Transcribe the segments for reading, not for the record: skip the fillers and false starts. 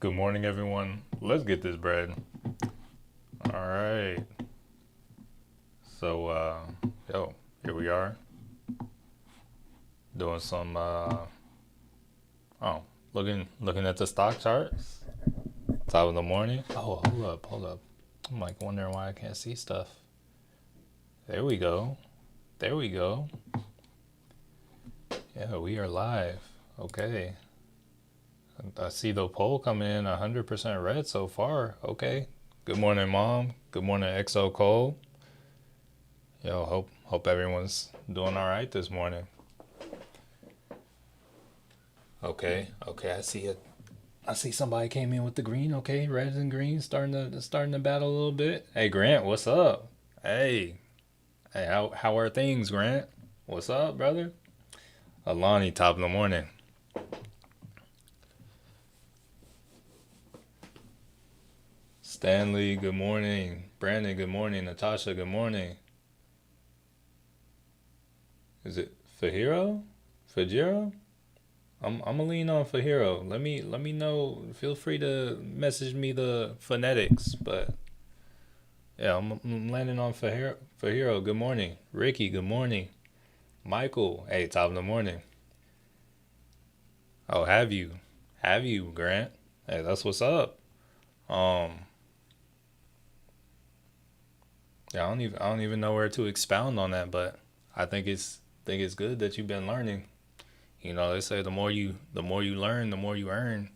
Good morning, everyone. Let's get this bread. All right. So, here we are doing some. Looking at the stock charts. Top of the morning. Oh, hold up. I'm like wondering why I can't see stuff. There we go. Yeah, we are live. Okay. I see the poll coming in 100% red so far. Okay. Good morning, Mom. Good morning, XO Cole. Hope everyone's doing all right this morning. Okay. I see it. I see somebody came in with the green. Okay, reds and greens starting to battle a little bit. Hey, Grant, what's up? Hey, how are things, Grant? What's up, brother? Alani, top of the morning. Stanley, good morning. Brandon, good morning. Natasha, good morning. Is it Fajiro? Fajiro? I'm gonna lean on Fajiro. Let me know. Feel free to message me the phonetics, but yeah, I'm landing on Fajiro. Fajiro, good morning. Ricky, good morning. Michael, hey, top of the morning. Oh, have you, Grant? Hey, that's what's up. Um, yeah, I don't even know where to expound on that, but I think it's good that you've been learning. They say the more you learn, the more you earn.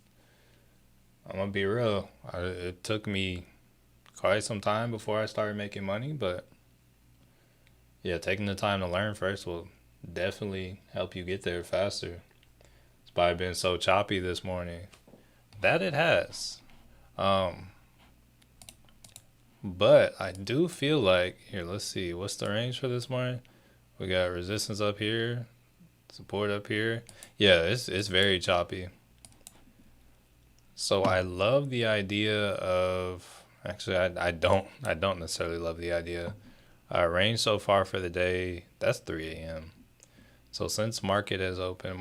I'm gonna be real. It took me quite some time before I started making money, but yeah, taking the time to learn first will definitely help you get there faster. It's probably been so choppy this morning. That it has. Um, but I do feel like here. Let's see. What's the range for this morning? We got resistance up here, support up here. Yeah, it's very choppy. So I love the idea of actually I don't necessarily love the idea. Range so far for the day, that's 3 a.m. So since market opened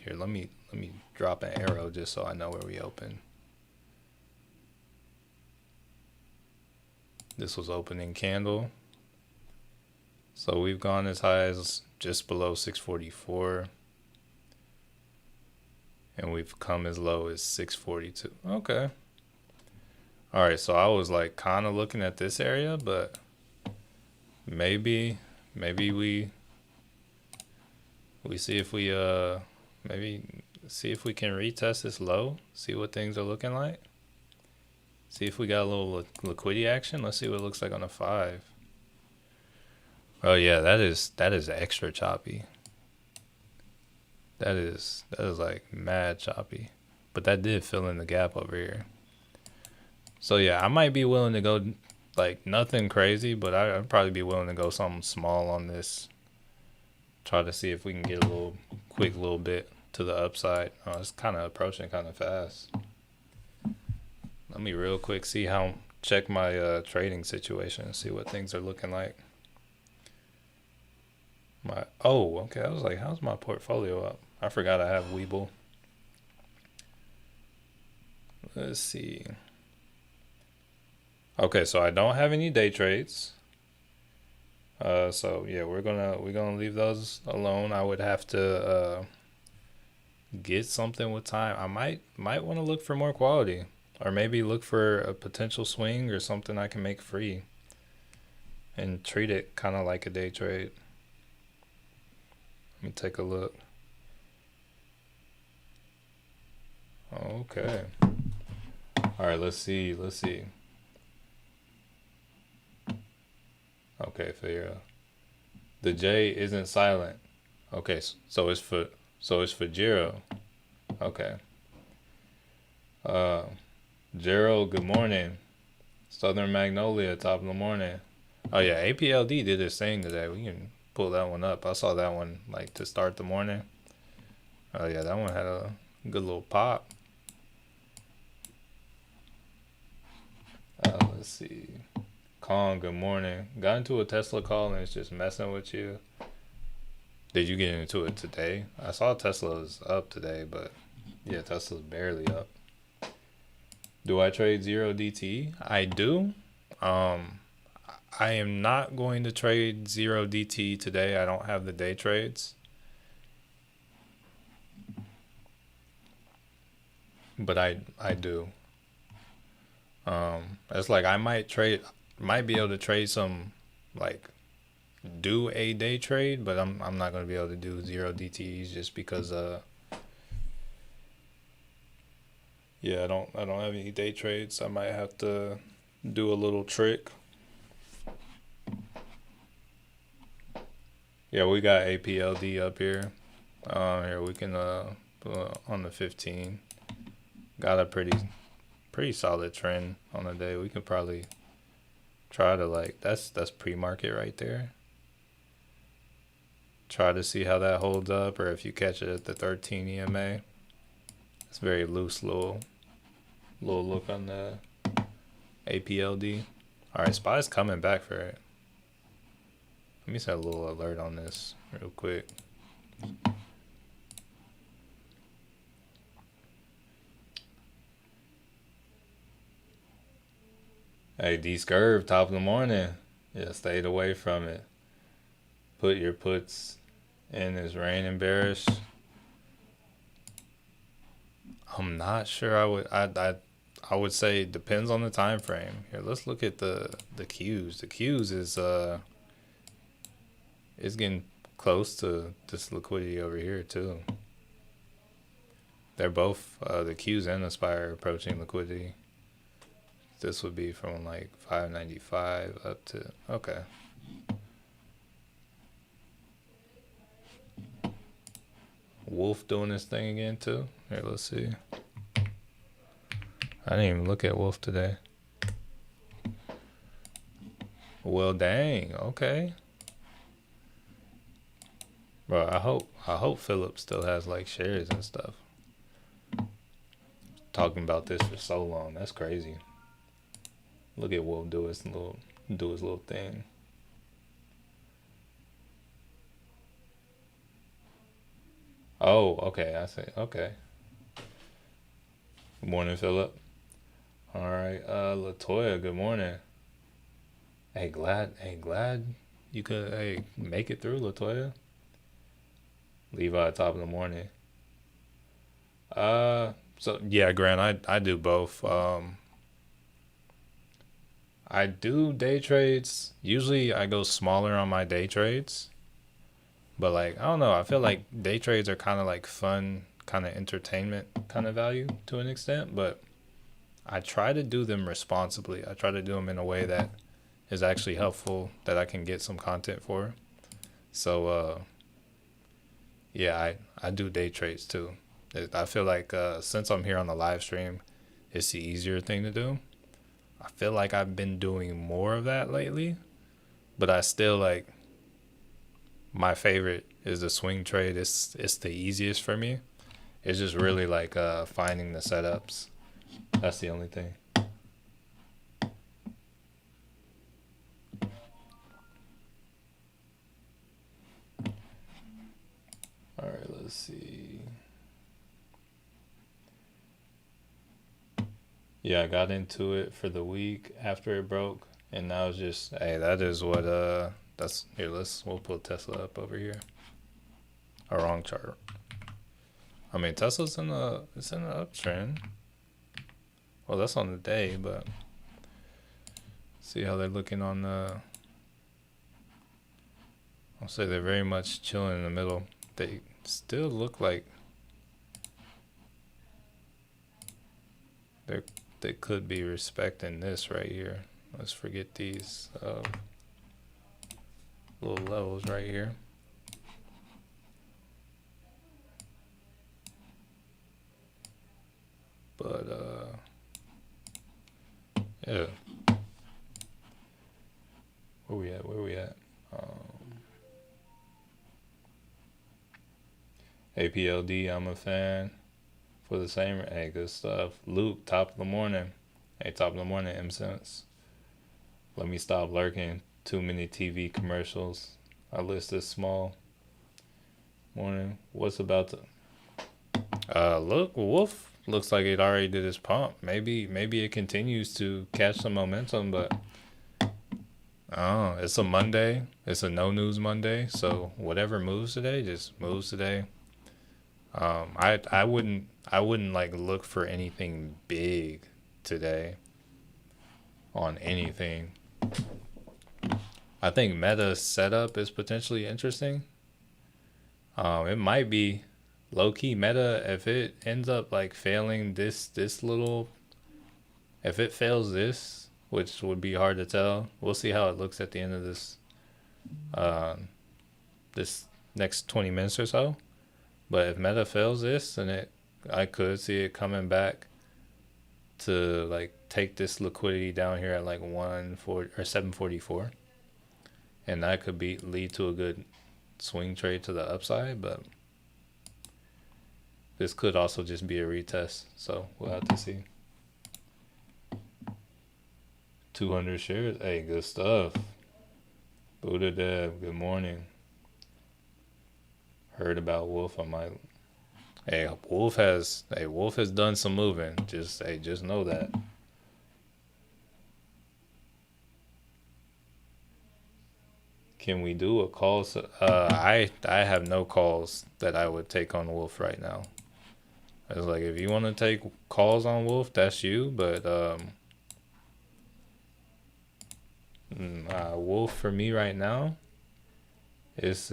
here. Let me drop an arrow just so I know where we open. This was opening candle. So we've gone as high as just below 644. And we've come as low as 642. Okay. All right, so I was like kind of looking at this area, but maybe we see if we maybe see if we can retest this low, see what things are looking like. See if we got a little liquidity action. Let's see what it looks like on a 5. Oh yeah, that is extra choppy. That is like mad choppy. But that did fill in the gap over here. So yeah, I might be willing to go like nothing crazy, but I'd probably be willing to go something small on this. Try to see if we can get a little bit to the upside. Oh, it's kind of approaching kind of fast. Let me real quick check my trading situation and see what things are looking like. Okay. I was like, how's my portfolio up? I forgot I have Weeble. Let's see. Okay, so I don't have any day trades. So yeah, we're gonna leave those alone. I would have to get something with time. I might want to look for more quality, or maybe look for a potential swing or something I can make free, and treat it kind of like a day trade. Let me take a look. Okay. All right. Let's see. Okay, fair. The J isn't silent. Okay, so it's for Jiro. Okay. Uh, Gerald, good morning. Southern Magnolia, top of the morning. Oh yeah, APLD did its thing today. We can pull that one up. I saw that one like to start the morning. Oh yeah, that one had a good little pop. Let's see. Kong, good morning. Got into a Tesla call and it's just messing with you. Did you get into it today? I saw Tesla's up today, but yeah, Tesla's barely up. Do I trade zero DT? I do. Um, I am not going to trade zero DT today. I don't have the day trades, but I do. It's like I might be able to trade some, like do a day trade, but I'm not gonna be able to do zero DTs just because yeah, I don't have any day trades. I might have to do a little trick. Yeah, we got APLD up here. Here we can on the 15. Got a pretty solid trend on the day. We could probably try to like that's pre-market right there. Try to see how that holds up, or if you catch it at the 13 EMA. It's very loose little look on the APLD. All right, SPY's coming back for it. Let me set a little alert on this real quick. Hey, D-Scurv, top of the morning. Yeah, stayed away from it. Put your puts in this rain and bearish. I'm not sure. I would say it depends on the time frame. Here, let's look at the Qs. The Qs is getting close to this liquidity over here too. They're both the Qs and the SPY are approaching liquidity. This would be from like 595 up to okay. Wolf doing this thing again too. Here, let's see. I didn't even look at Wolf today. Well, dang. Okay. Bro, I hope Philip still has like shares and stuff. Talking about this for so long. That's crazy. Look at Wolf do his little thing. Oh, okay. I see. Okay. Good morning, Philip. All right, Latoya. Good morning. Glad you could make it through, Latoya. Levi, top of the morning. So yeah, Grant, I do both. I do day trades. Usually, I go smaller on my day trades. But like I don't know, I feel like day trades are kind of like fun, kind of entertainment kind of value to an extent, but I try to do them responsibly. I try to do them in a way that is actually helpful, that I can get some content for. So yeah, I do day trades too. I feel like since I'm here on the live stream, it's the easier thing to do. I feel like I've been doing more of that lately, but I still like my favorite is the swing trade. It's the easiest for me. It's just really like finding the setups. That's the only thing. All right, let's see. Yeah, I got into it for the week after it broke, and now it's just that is what that's here. We'll pull Tesla up over here. A wrong chart. I mean Tesla's in the uptrend. Well, that's on the day, but see how they're looking on the. I'll say they're very much chilling in the middle. They still look like they could be respecting this right here. Let's forget these little levels right here. But yeah. Where we at? APLD, I'm a fan. For the same, good stuff. Luke, top of the morning. Top of the morning, M-Sense. Let me stop lurking. Too many TV commercials. Our list is small. Morning. What's about to... look, Wolf looks like it already did its pump. Maybe it continues to catch some momentum, but oh, it's a Monday. It's a no news Monday. So whatever moves today, just moves today. I wouldn't like look for anything big today on anything. I think Meta's setup is potentially interesting. It might be low key Meta if it ends up like failing this little, if it fails this, which would be hard to tell. We'll see how it looks at the end of uh this next 20 minutes or so. But if Meta fails this, then it I could see it coming back to like take this liquidity down here at like 140 or 744, and that could be lead to a good swing trade to the upside. But this could also just be a retest, so we'll have to see. 200 shares, hey, good stuff. Buddha Dev, good morning. Heard about Wolf. I might. Hey, Wolf has done some moving. Just know that. Can we do a call? I have no calls that I would take on Wolf right now. It's like if you want to take calls on Wolf, that's you. But Wolf for me right now, it's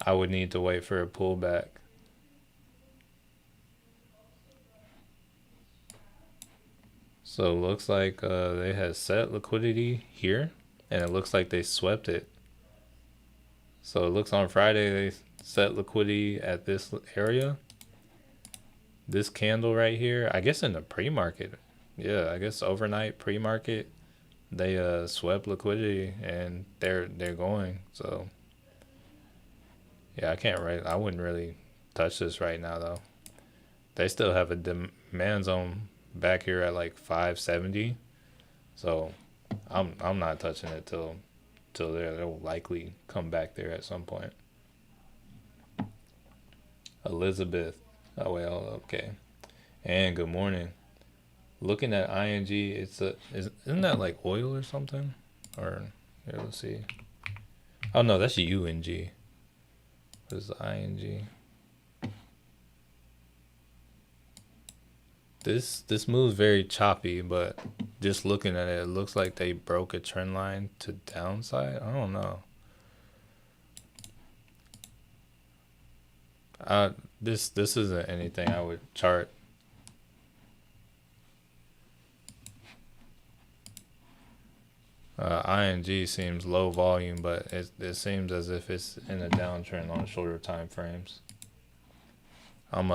I would need to wait for a pullback. So it looks like they had set liquidity here, and it looks like they swept it. So it looks on Friday they set liquidity at this area. This candle right here, I guess in the pre-market. Yeah, I guess overnight pre-market they swept liquidity and they're going. So yeah, I wouldn't really touch this right now though. They still have a demand zone back here at like 570. So I'm not touching it till they'll likely come back there at some point. Elizabeth. Oh well, okay. And good morning. Looking at ING, isn't that like oil or something? Or here, let's see. Oh no, that's UNG. What is ING? This move's very choppy, but just looking at it, it looks like they broke a trend line to downside. I don't know. This isn't anything I would chart. ING seems low volume, but it seems as if it's in a downtrend on shorter time frames. I'm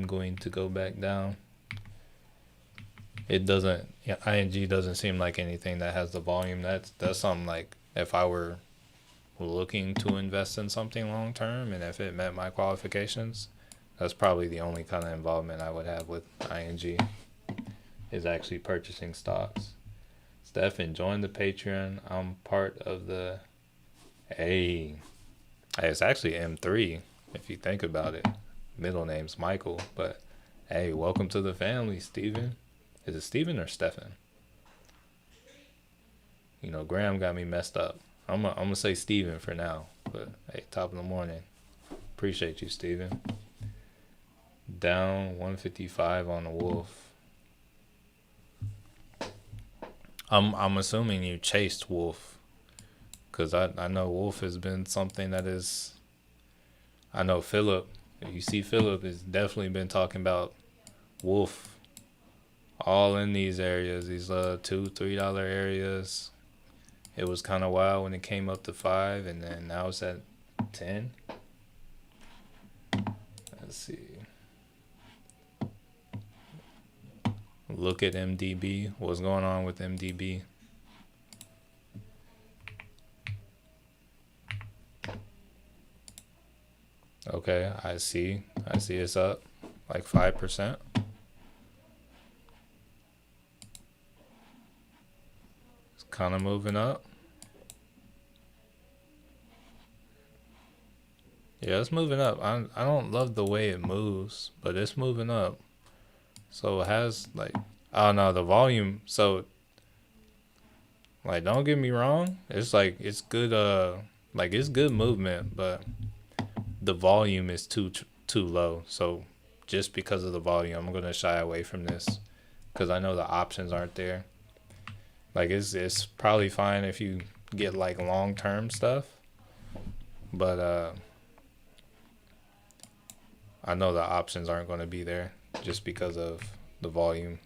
going to go back down. It doesn't. Yeah, ING doesn't seem like anything that has the volume. That's something like if I were looking to invest in something long term, and if it met my qualifications, that's probably the only kind of involvement I would have with ING. Is actually purchasing stocks. Stefan, join the Patreon. I'm part of the. Hey, it's actually M3 if you think about it. Middle name's Michael, but hey, welcome to the family, Steven. Is it Steven or Stefan? You know, Graham got me messed up. I'm gonna say Steven for now, but hey, top of the morning. Appreciate you, Steven. Down 155 on the Wolf. I'm assuming you chased Wolf, because I know Wolf has been something that is. I know Philip. You see, Philip has definitely been talking about Wolf, all in these areas, these $2-3 areas. It was kind of wild when it came up to 5, and then now it's at 10. Let's see. Look at MDB. What's going on with MDB? Okay, I see it's up like 5%. It's kind of moving up. Yeah, it's moving up. I don't love the way it moves, but it's moving up. So it has like, oh no, the volume. So like, don't get me wrong. It's like it's good. Like it's good movement, but the volume is too low. So just because of the volume, I'm gonna shy away from this because I know the options aren't there. Like it's probably fine if you get like long term stuff, but I know the options aren't going to be there just because of the volume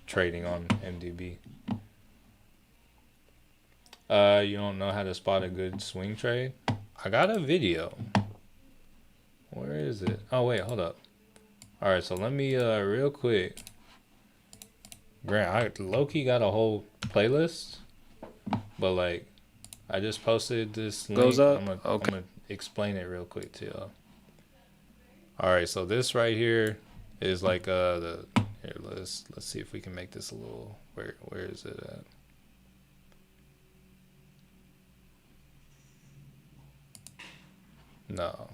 trading on MDB. You don't know how to spot a good swing trade? I got a video. Where is it? Oh wait, hold up. All right, so let me real quick. Grant, I low-key got a whole playlist, but like I just posted this link. Goes up. I'm gonna explain it real quick to y'all. All right, so this right here is like the here. Let's see if we can make this a little. Where is it at? No,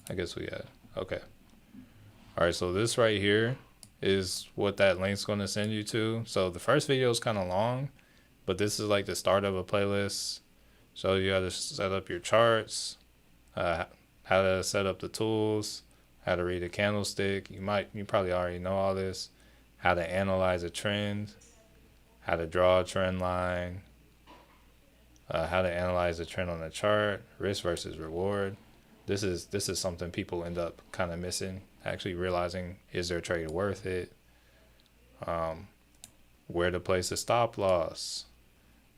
I guess we had. Okay. All right, so this right here is what that link's going to send you to. So the first video is kind of long, but this is like the start of a playlist. So you got to set up your charts, how to set up the tools, how to read a candlestick. You probably already know all this. How to analyze a trend, how to draw a trend line, how to analyze a trend on a chart, risk versus reward. This is something people end up kind of missing. Actually realizing, is their trade worth it? Where to place a stop loss,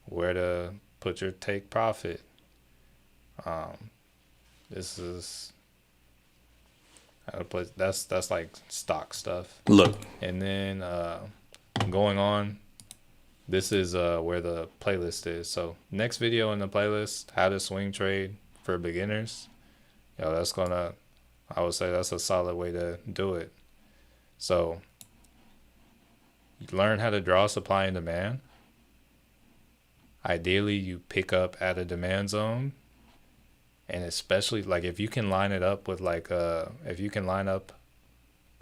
where to put your take profit. This is that's like stock stuff. Look. And then going on, this is where the playlist is. So next video in the playlist, how to swing trade for beginners. I would say that's a solid way to do it. So you learn how to draw supply and demand. Ideally, you pick up at a demand zone. And especially like if you can line it up with if you can line up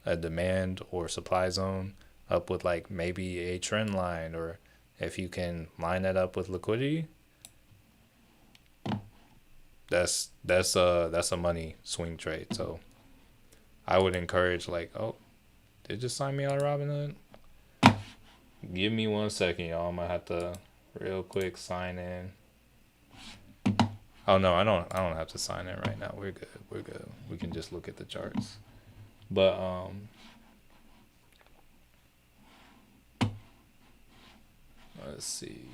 a demand or supply zone up with like maybe a trend line, or if you can line that up with liquidity, that's a money swing trade. So I would encourage they just sign me on Robinhood. Give me 1 second, y'all. I'm gonna have to real quick sign in. Oh no, I don't have to sign in right now. We're good. We can just look at the charts. But let's see.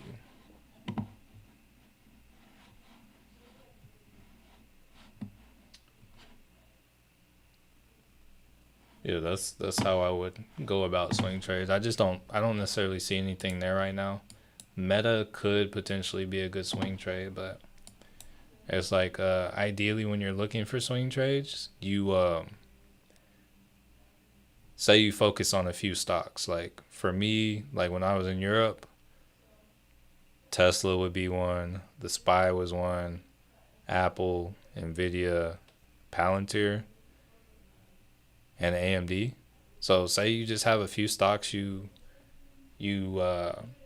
Yeah, that's how I would go about swing trades. I don't necessarily see anything there right now. Meta could potentially be a good swing trade, but it's like ideally when you're looking for swing trades, you say you focus on a few stocks. Like for me, like when I was in Europe, Tesla would be one, the SPY was one, Apple, Nvidia, Palantir, and AMD. So say you just have a few stocks you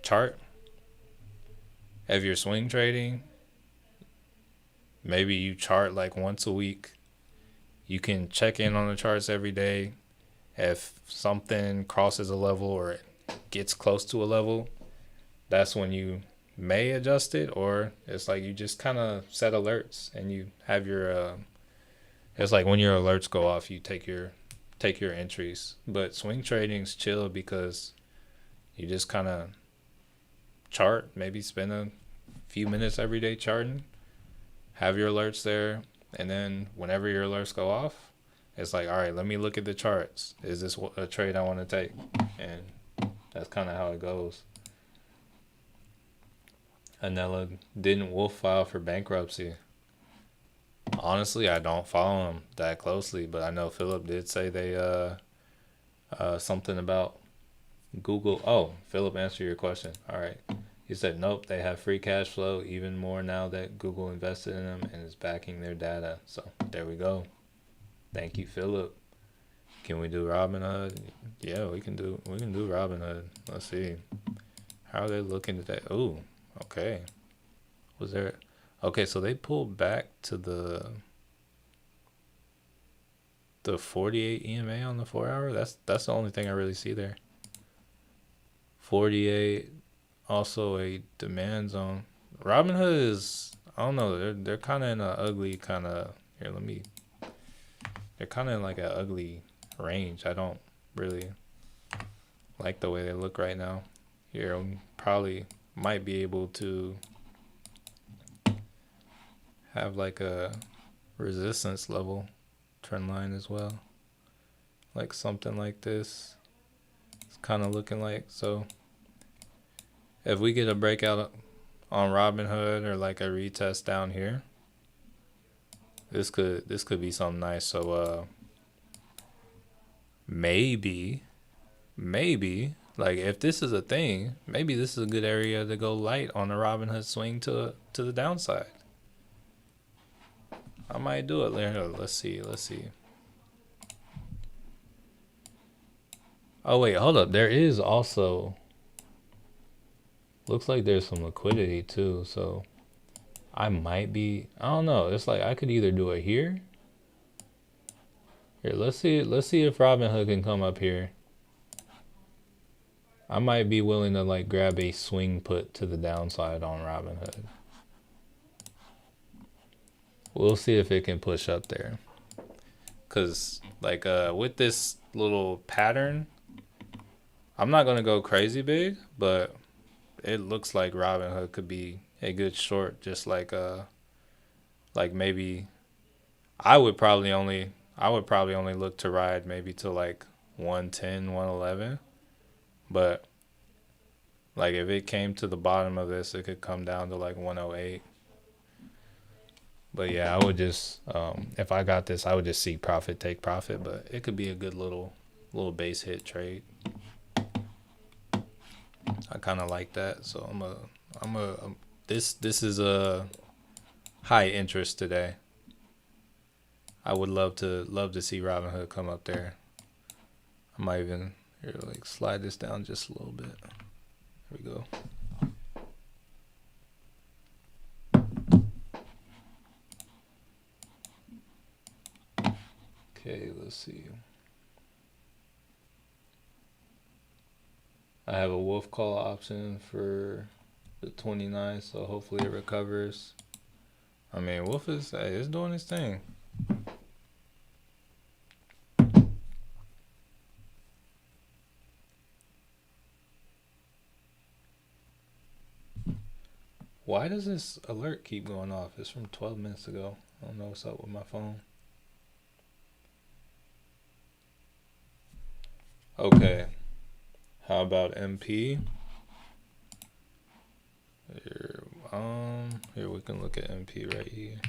chart. If you're swing trading, maybe you chart like once a week. You can check in on the charts every day. If something crosses a level or it gets close to a level, that's when you may adjust it, or it's like you just kind of set alerts and you have your it's like when your alerts go off, you take your entries. But swing trading's chill because you just kind of chart, maybe spend a few minutes every day charting, have your alerts there, and then whenever your alerts go off, it's like, all right, let me look at the charts. Is this a trade I want to take? And that's kind of how it goes. Anela, didn't Wolf file for bankruptcy? Honestly, I don't follow him that closely, but I know Philip did say they something about Google. Oh, Philip answered your question. All right. He said, nope, they have free cash flow even more now that Google invested in them and is backing their data. So there we go. Thank you, Philip. Can we do Robinhood? Yeah, we can do Robinhood. Let's see. How are they looking today? Oh, okay. Was there okay, so they pulled back to the 48 EMA on the 4 hour. That's the only thing I really see there. 48, also a demand zone. Robinhood is, I don't know, they're kind of in a ugly kind of, here, let me, they're kind of in like an ugly range. I don't really like the way they look right now. Here, probably might be able to have like a resistance level trend line as well. Like something like this. It's kind of looking like, so if we get a breakout on Robinhood or like a retest down here, this could be something nice. So maybe like if this is a thing, maybe this is a good area to go light on the Robinhood swing to the downside. I might do it later. Let's see. Oh wait, hold up. There is also, looks like there's some liquidity too, so I don't know. It's like I could either do it here. Here, let's see if Robinhood can come up here. I might be willing to like grab a swing put to the downside on Robinhood. We'll see if it can push up there. Cause like with this little pattern, I'm not gonna go crazy big, but it looks like Robinhood could be a good short. Just like maybe I would probably only look to ride maybe to like 110, 111. But like if it came to the bottom of this, it could come down to like 108. But yeah, I would just if I got this, I would just seek profit, take profit. But it could be a good little base hit trade. I kind of like that. So this is a high interest today. I would love to see Robinhood come up there. I might even here like slide this down just a little bit. There we go. Okay, let's see. I have a wolf call option for the 29th, so hopefully it recovers. I mean, wolf is doing his thing. Why does this alert keep going off? It's from 12 minutes ago. I don't know what's up with my phone. Okay. How about MP? Here we can look at MP right here.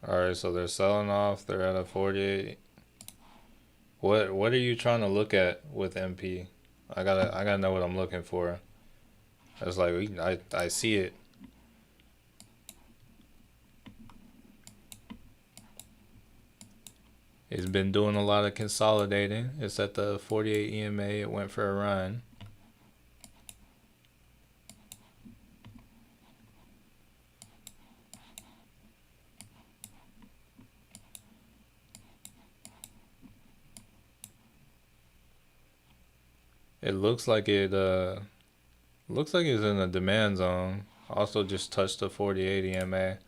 All right, so they're selling off. They're at a 48. What are you trying to look at with MP? I gotta know what I'm looking for. It's like I see it. It's been doing a lot of consolidating. It's at the 48 EMA. It went for a run. It looks like it's in a demand zone. Also just touched the 48 EMA.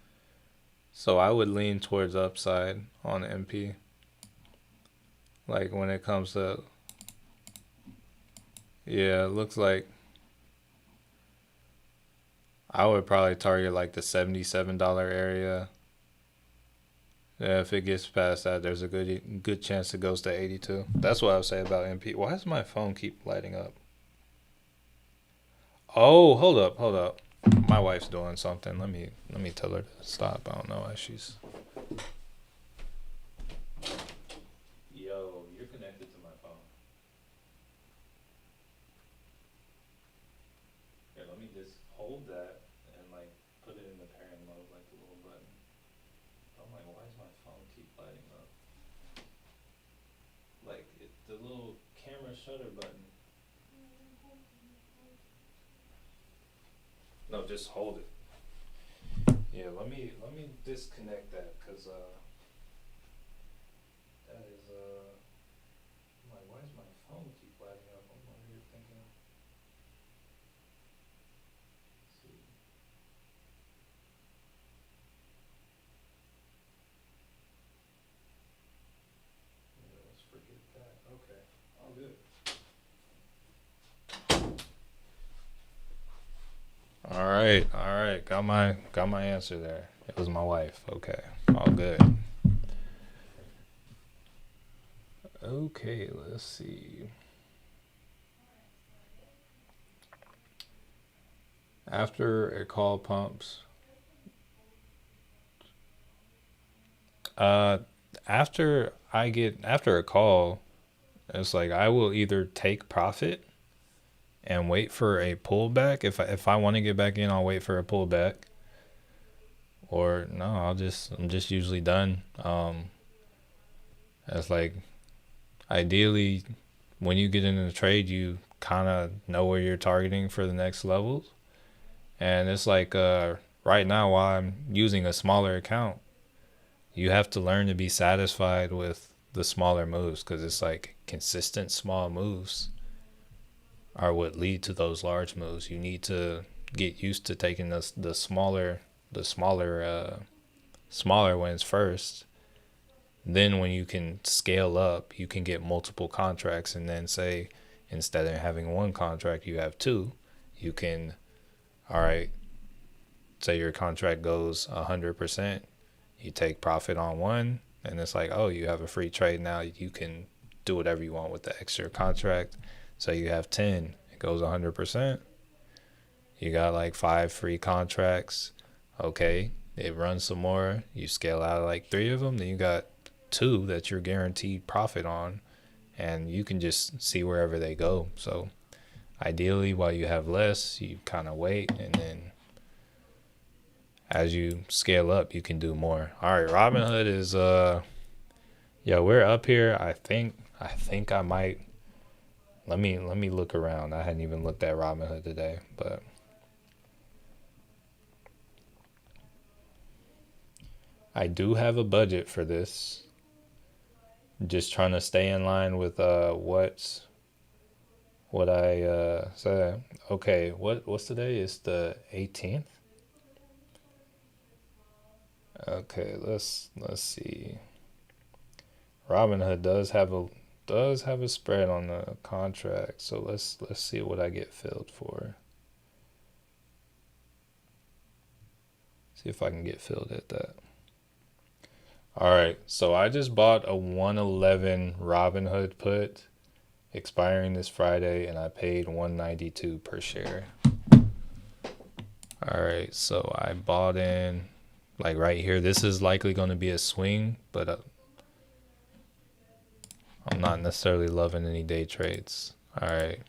So I would lean towards upside on MP. Like when it comes to, yeah, it looks like I would probably target like the $77 area. Yeah, if it gets past that, there's a good chance it goes to 82. That's what I would say about MP. Why does my phone keep lighting up? Oh, hold up. My wife's doing something. Let me tell her to stop. I don't know why she's. Yo, you're connected to my phone. Here, let me just hold that and like put it in the pairing mode, like the little button. I'm like, why does my phone keep lighting up? Like the little camera shutter button. No, just hold it. Yeah, let me disconnect that because that is I'm like, why does my phone keep lighting up? I'm over here thinking. Let's see. Yeah, let's forget that. Okay, all good. All right. Got my answer there. It was my wife. Okay, all good. Okay, let's see. After a call pumps, uh, after a call, it's like I will either take profit and wait for a pullback. If I want to get back in, I'll wait for a pullback. Or no, I'm just usually done. It's like ideally when you get into the trade, you kind of know where you're targeting for the next levels. And it's like right now, while I'm using a smaller account, you have to learn to be satisfied with the smaller moves because it's like consistent small moves are what lead to those large moves. You need to get used to taking the smaller wins first. Then when you can scale up, you can get multiple contracts and then say instead of having one contract, you have two. You can, all right, say your contract goes 100%, you take profit on one, and it's like, oh, you have a free trade now. You can do whatever you want with the extra contract. So you have 10, it goes 100%. You got like 5 free contracts. Okay, it runs some more. You scale out like 3 of them, then you got 2 that you're guaranteed profit on, and you can just see wherever they go. So ideally, while you have less, you kind of wait, and then as you scale up, you can do more. All right, Robinhood is yeah, we're up here. I think I might let me look around. I hadn't even looked at Robinhood today, but I do have a budget for this. Just trying to stay in line with what I said. Okay, what's today? It's the 18th. Okay, let's see. Robinhood does have a spread on the contract, so let's see what I get filled for. See if I can get filled at that. All right, so I just bought a 111 Robinhood put expiring this Friday, and I paid 192 per share. All right, so I bought in like right here. This is likely going to be a swing, but I'm not necessarily loving any day trades. All right,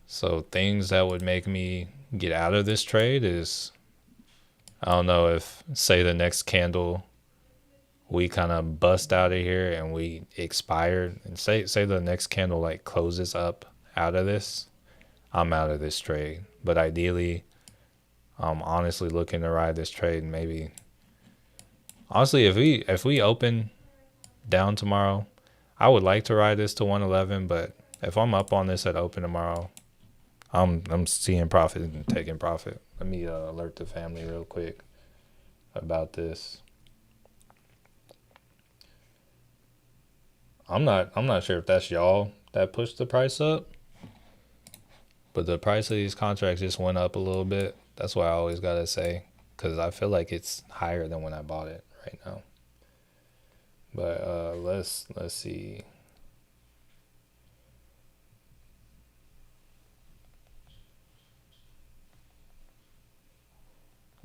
so things that would make me get out of this trade is I don't know if say the next candle we kind of bust out of here and we expire and say the next candle like closes up out of this, I'm out of this trade. But ideally, I'm honestly looking to ride this trade. Maybe honestly, if we open down tomorrow, I would like to ride this to 111. But if I'm up on this at open tomorrow, I'm seeing profit and taking profit. Let me alert the family real quick about this. I'm not sure if that's y'all that pushed the price up, but the price of these contracts just went up a little bit. That's what I always gotta say, because I feel like it's higher than when I bought it right now. But let's see.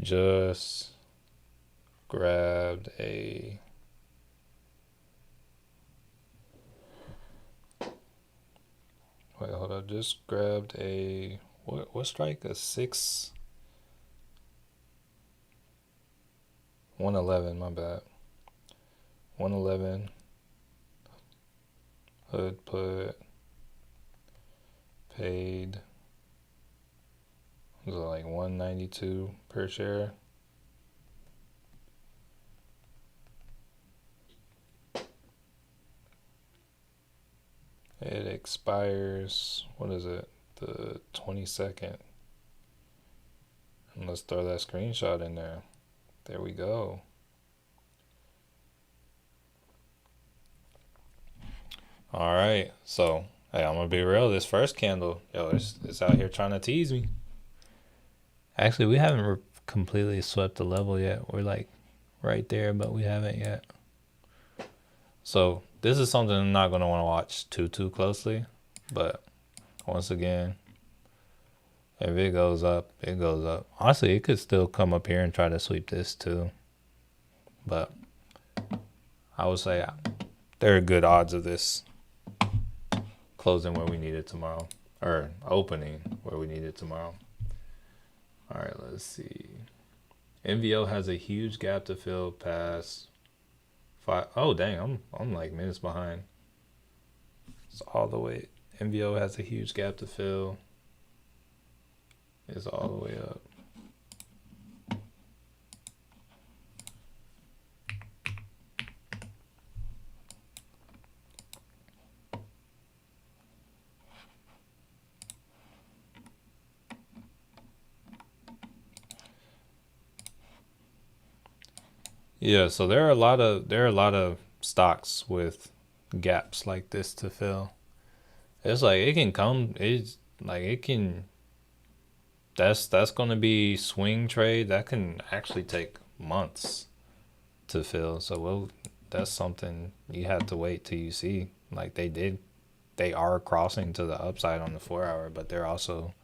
Just grabbed a wait, hold up. Just grabbed a what strike? A 111, my bad. 111 hood put paid was it like 192 per share. It expires, what is it? The 22nd. And let's throw that screenshot in there. There we go. All right. So, hey, I'm gonna be real. This first candle, yo, it's out here trying to tease me. Actually, we haven't completely swept the level yet. We're like right there, but we haven't yet. So this is something I'm not gonna want to watch too closely. But once again, if it goes up, it goes up. Honestly, it could still come up here and try to sweep this too. But I would say there are good odds of this closing where we need it tomorrow, or opening where we need it tomorrow. All right, let's see. MVO has a huge gap to fill past 5. Oh dang, I'm like minutes behind. It's all the way. MVO has a huge gap to fill. It's all the way up. Yeah, so there are a lot of stocks with gaps like this to fill. It's like it can come. It's like it can. That's gonna be swing trade. That can actually take months to fill. So that's something you have to wait till you see. Like they are crossing to the upside on the 4 hour, but they're also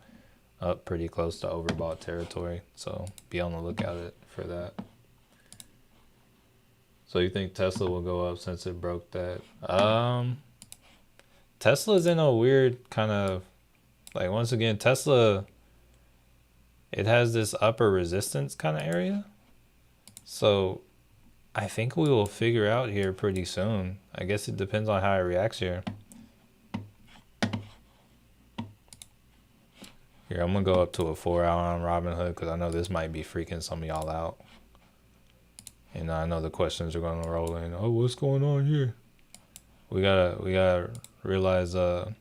up pretty close to overbought territory. So be on the lookout for that. So you think Tesla will go up since it broke that? Tesla's in a weird kind of, like, once again, Tesla, it has this upper resistance kind of area. So I think we will figure out here pretty soon. I guess it depends on how it reacts here. Here, I'm gonna go up to a 4 hour on Robinhood because I know this might be freaking some of y'all out. And I know the questions are gonna roll in. Oh, what's going on here? We gotta realize the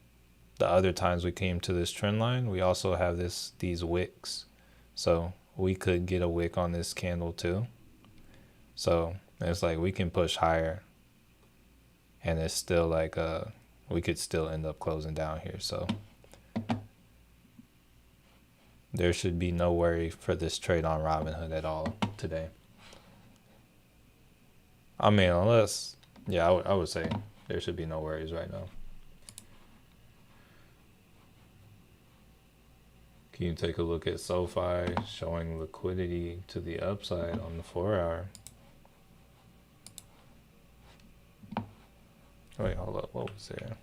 other times we came to this trend line, we also have these wicks. So we could get a wick on this candle too. So it's like we can push higher and it's still like we could still end up closing down here. So there should be no worry for this trade on Robinhood at all today. I mean, unless, yeah, I would say there should be no worries right now. Can you take a look at SoFi showing liquidity to the upside on the 4 hour? Wait, hold up. What was there?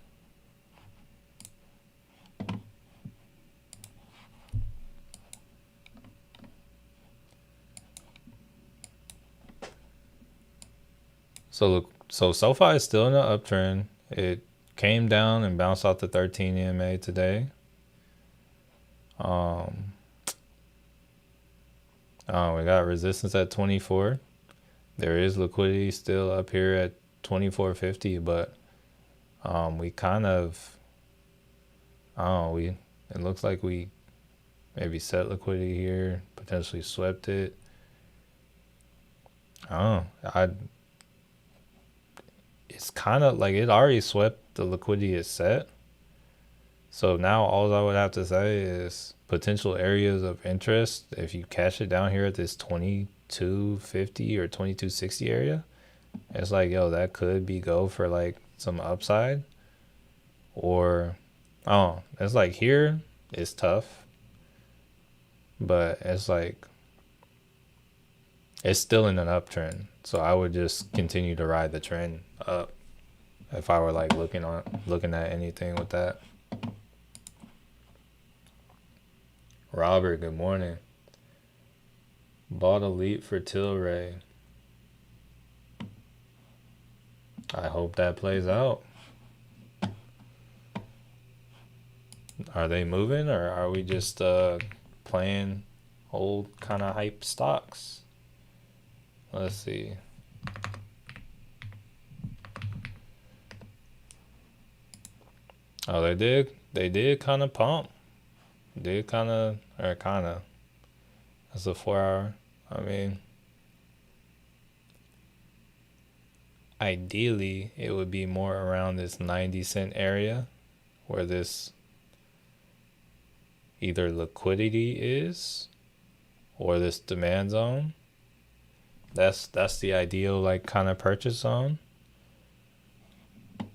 So look, so SoFi is still in an uptrend. It came down and bounced off the 13 EMA today. We got resistance at 24. There is liquidity still up here at 24.50, but we kind of, it looks like we maybe set liquidity here, potentially swept it. It's kind of like it already swept the liquidity it set. So now all I would have to say is potential areas of interest. If you catch it down here at this 2250 or 2260 area, it's like, yo, that could be go for like some upside. Or, it's like here, it's tough. But it's like, It's still in an uptrend, so I would just continue to ride the trend up if I were like looking at anything with that. Robert, good morning. Bought a leap for Tilray. I hope that plays out. Are they moving, or are we just playing old kind of hype stocks? Let's see. Oh, they did kind of pump. Did kind of, or kind of. That's a 4 hour. I mean, ideally, it would be more around this 90 cent area where this either liquidity is or this demand zone. That's the ideal like kind of purchase zone.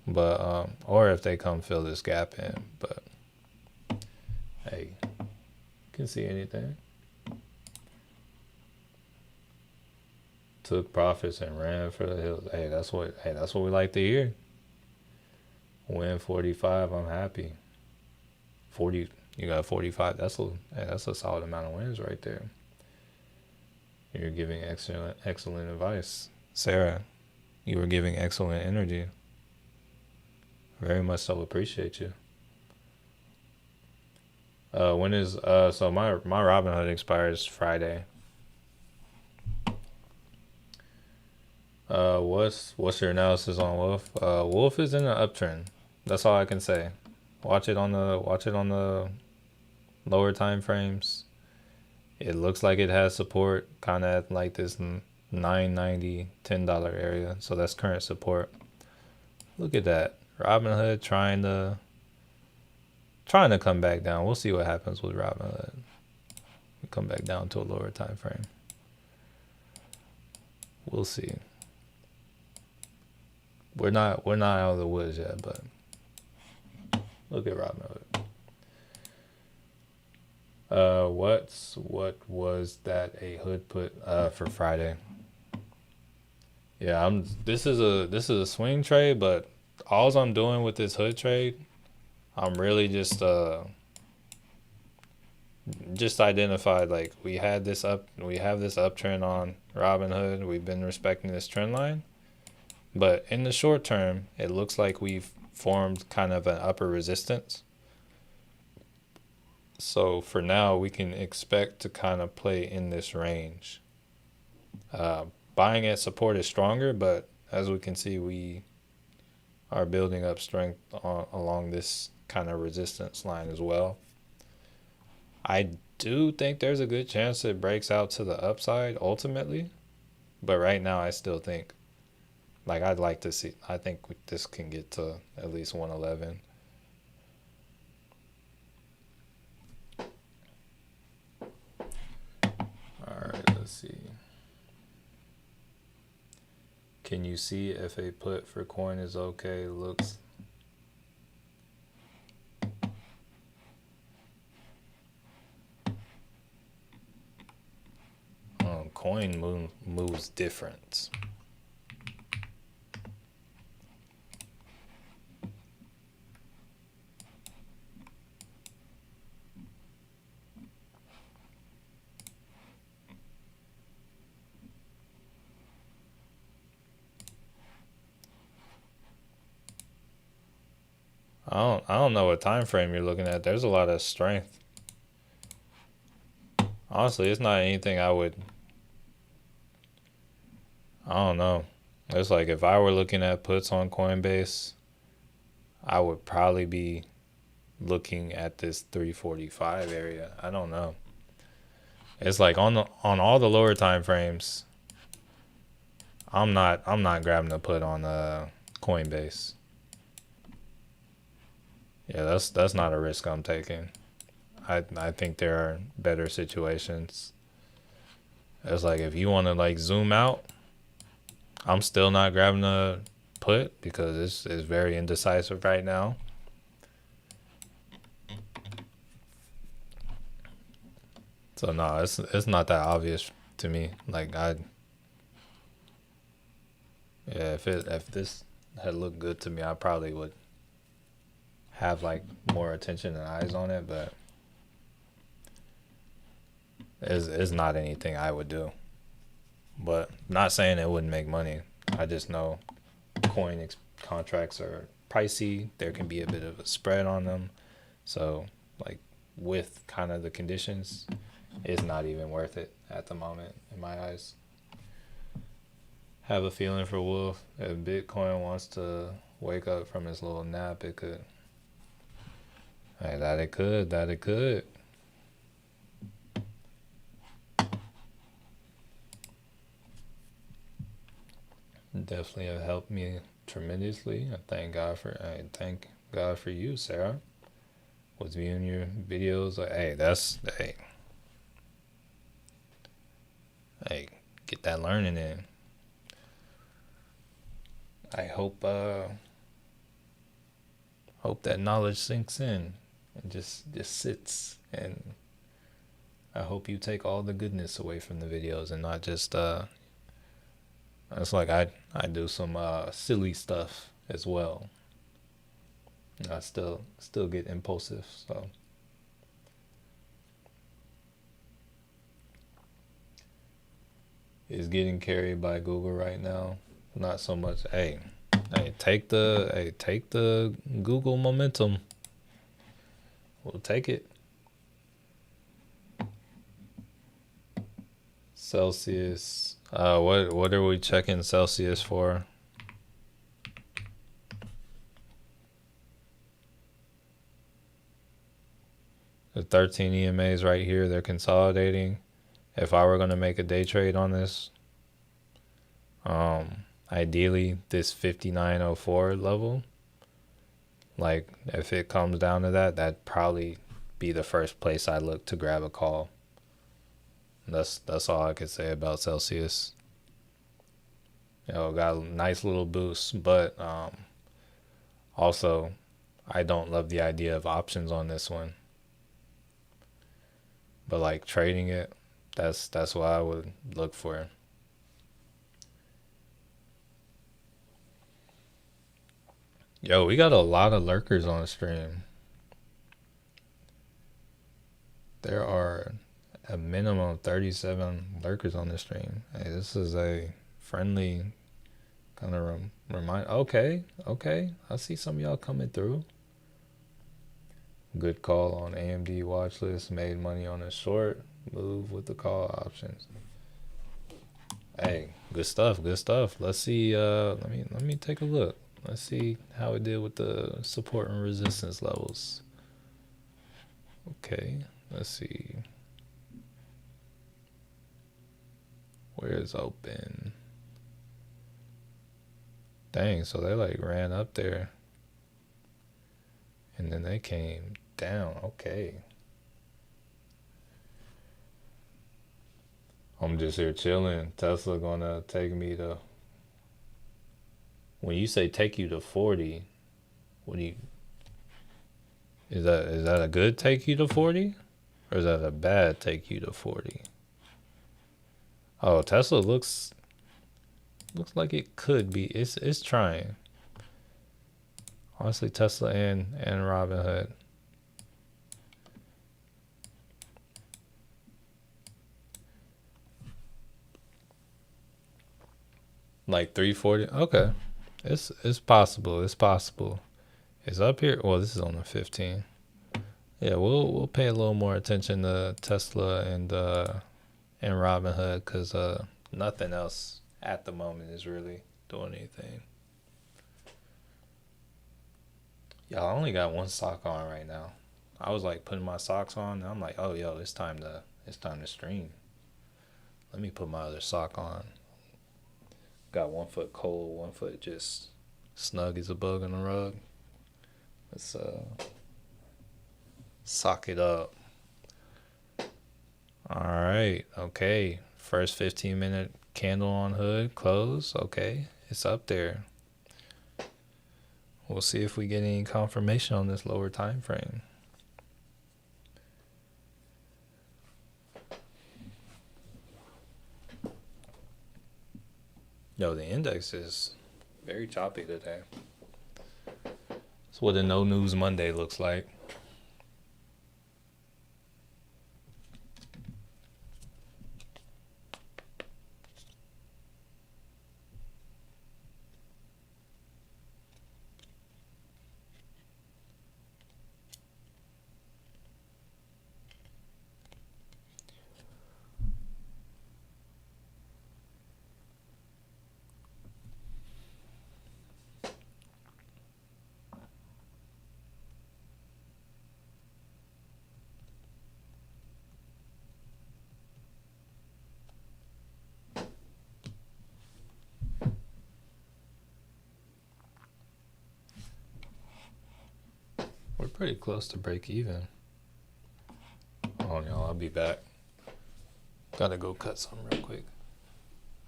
But or if they come fill this gap in, but hey, can see anything. Took profits and ran for the hills. Hey, that's what we like to hear. Win 45, I'm happy. 40, you got 45. That's a solid amount of wins right there. You're giving excellent advice, Sarah. You were giving excellent energy. Very much so. Appreciate you. When is so my Robinhood expires Friday. What's your analysis on Wolf? Wolf is in an uptrend. That's all I can say. Watch it on the lower time frames. It looks like it has support kind of at like this $9.90 $10 area. So that's current support. Look at that. Robinhood trying to come back down. We'll see what happens with Robinhood. We come back down to a lower time frame. We'll see. We're not out of the woods yet, but look at Robinhood. What was that a hood put for Friday? Yeah, this is a swing trade, but all I'm doing with this hood trade, I'm really just identified like we have this uptrend on Robinhood. We've been respecting this trend line. But in the short term, it looks like we've formed kind of an upper resistance. So for now, we can expect to kind of play in this range. Buying at support is stronger, but as we can see, we are building up strength along this kind of resistance line as well. I do think there's a good chance it breaks out to the upside ultimately, but right now I still think, like I'd like to see, I think this can get to at least 111. Alright, let's see. Can you see if a put for coin is okay? Looks. Coin moves different. I don't know what time frame you're looking at. There's a lot of strength. Honestly, it's not anything I don't know. It's like if I were looking at puts on Coinbase, I would probably be looking at this 345 area. I don't know. It's like on all the lower time frames, I'm not grabbing a put on Coinbase. Yeah, that's not a risk I'm taking. I think there are better situations. It's like if you want to like zoom out, I'm still not grabbing a put because it's very indecisive right now. So no, it's not that obvious to me. Like Yeah, if this had looked good to me, I probably would have like more attention and eyes on it, but it's not anything I would do. But not saying it wouldn't make money. I just know contracts are pricey. There can be a bit of a spread on them. So, like, with kind of the conditions, it's not even worth it at the moment, in my eyes. Have a feeling for Wolf. If Bitcoin wants to wake up from his little nap, it could. Hey, that it could. That it could. Definitely have helped me tremendously. I thank God for you, Sarah. Was viewing your videos like, hey, get that learning in. I hope that knowledge sinks in and just sits, and I hope you take all the goodness away from the videos and not just it's like I do some silly stuff as well. I still get impulsive, so it's getting carried by Google right now. Not so much. Take the Google momentum. We'll take it. Celsius. What are we checking Celsius for? The 13 EMAs right here, they're consolidating. If I were gonna make a day trade on this, ideally this 5904 level, like if it comes down to that, that'd probably be the first place I look to grab a call. That's all I could say about Celsius. Got a nice little boost, but also I don't love the idea of options on this one. But like trading it, that's what I would look for. Yo, we got a lot of lurkers on the stream. There are a minimum of 37 lurkers on the stream. Hey, this is a friendly kind of remind. Okay. I see some of y'all coming through. Good call on AMD watch list. Made money on a short move with the call options. Hey, good stuff. Let's see. Let me take a look. Let's see how it did with the support and resistance levels. Okay, let's see. Where's open? Dang, so they like ran up there and then they came down. Okay. I'm just here chilling. Tesla gonna take me to. When you say take you to 40, what do you? Is that a good take you to 40, or is that a bad take you to 40? Oh, Tesla looks like it could be. It's trying. Honestly, Tesla and Robinhood. Like 340. Okay. It's possible. It's possible. It's up here. Well, this is on the 15. Yeah, we'll pay a little more attention to Tesla and Robinhood, because nothing else at the moment is really doing anything. Y'all, I only got one sock on right now. I was like putting my socks on, and I'm like, oh yo, it's time to stream. Let me put my other sock on. Got 1 foot cold, 1 foot just snug as a bug on the rug. Let's sock it up. All right, okay. First 15-minute candle on hood close. Okay, it's up there. We'll see if we get any confirmation on this lower time frame. Yo, the index is very choppy today. That's what a no news Monday looks like. We're pretty close to break even. Hold on, y'all. I'll be back. Gotta go cut some real quick.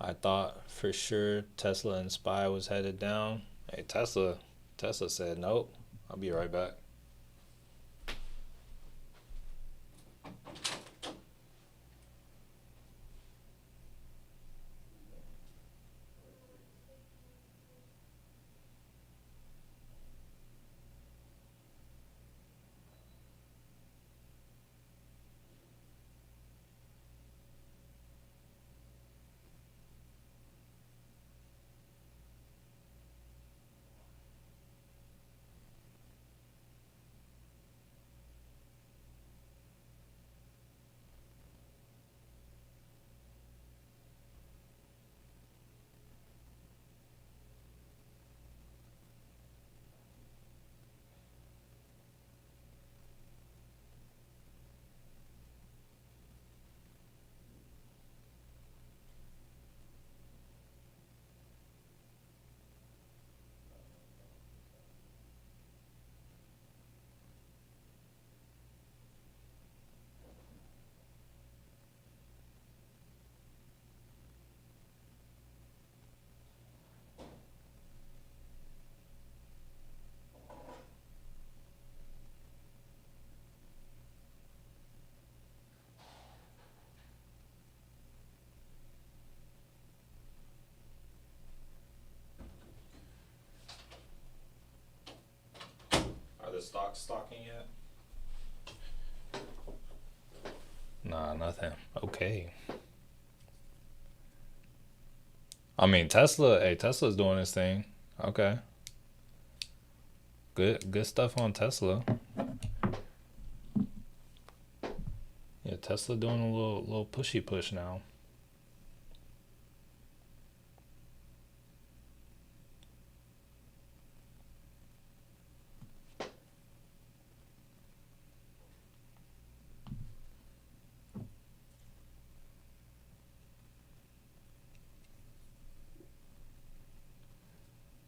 I thought for sure Tesla and SPY was headed down. Hey, Tesla said nope. I'll be right back. Are the stocks stocking yet? Nah, nothing. Okay. I mean, Tesla's doing his thing. Okay. Good stuff on Tesla. Yeah, Tesla doing a little pushy push now.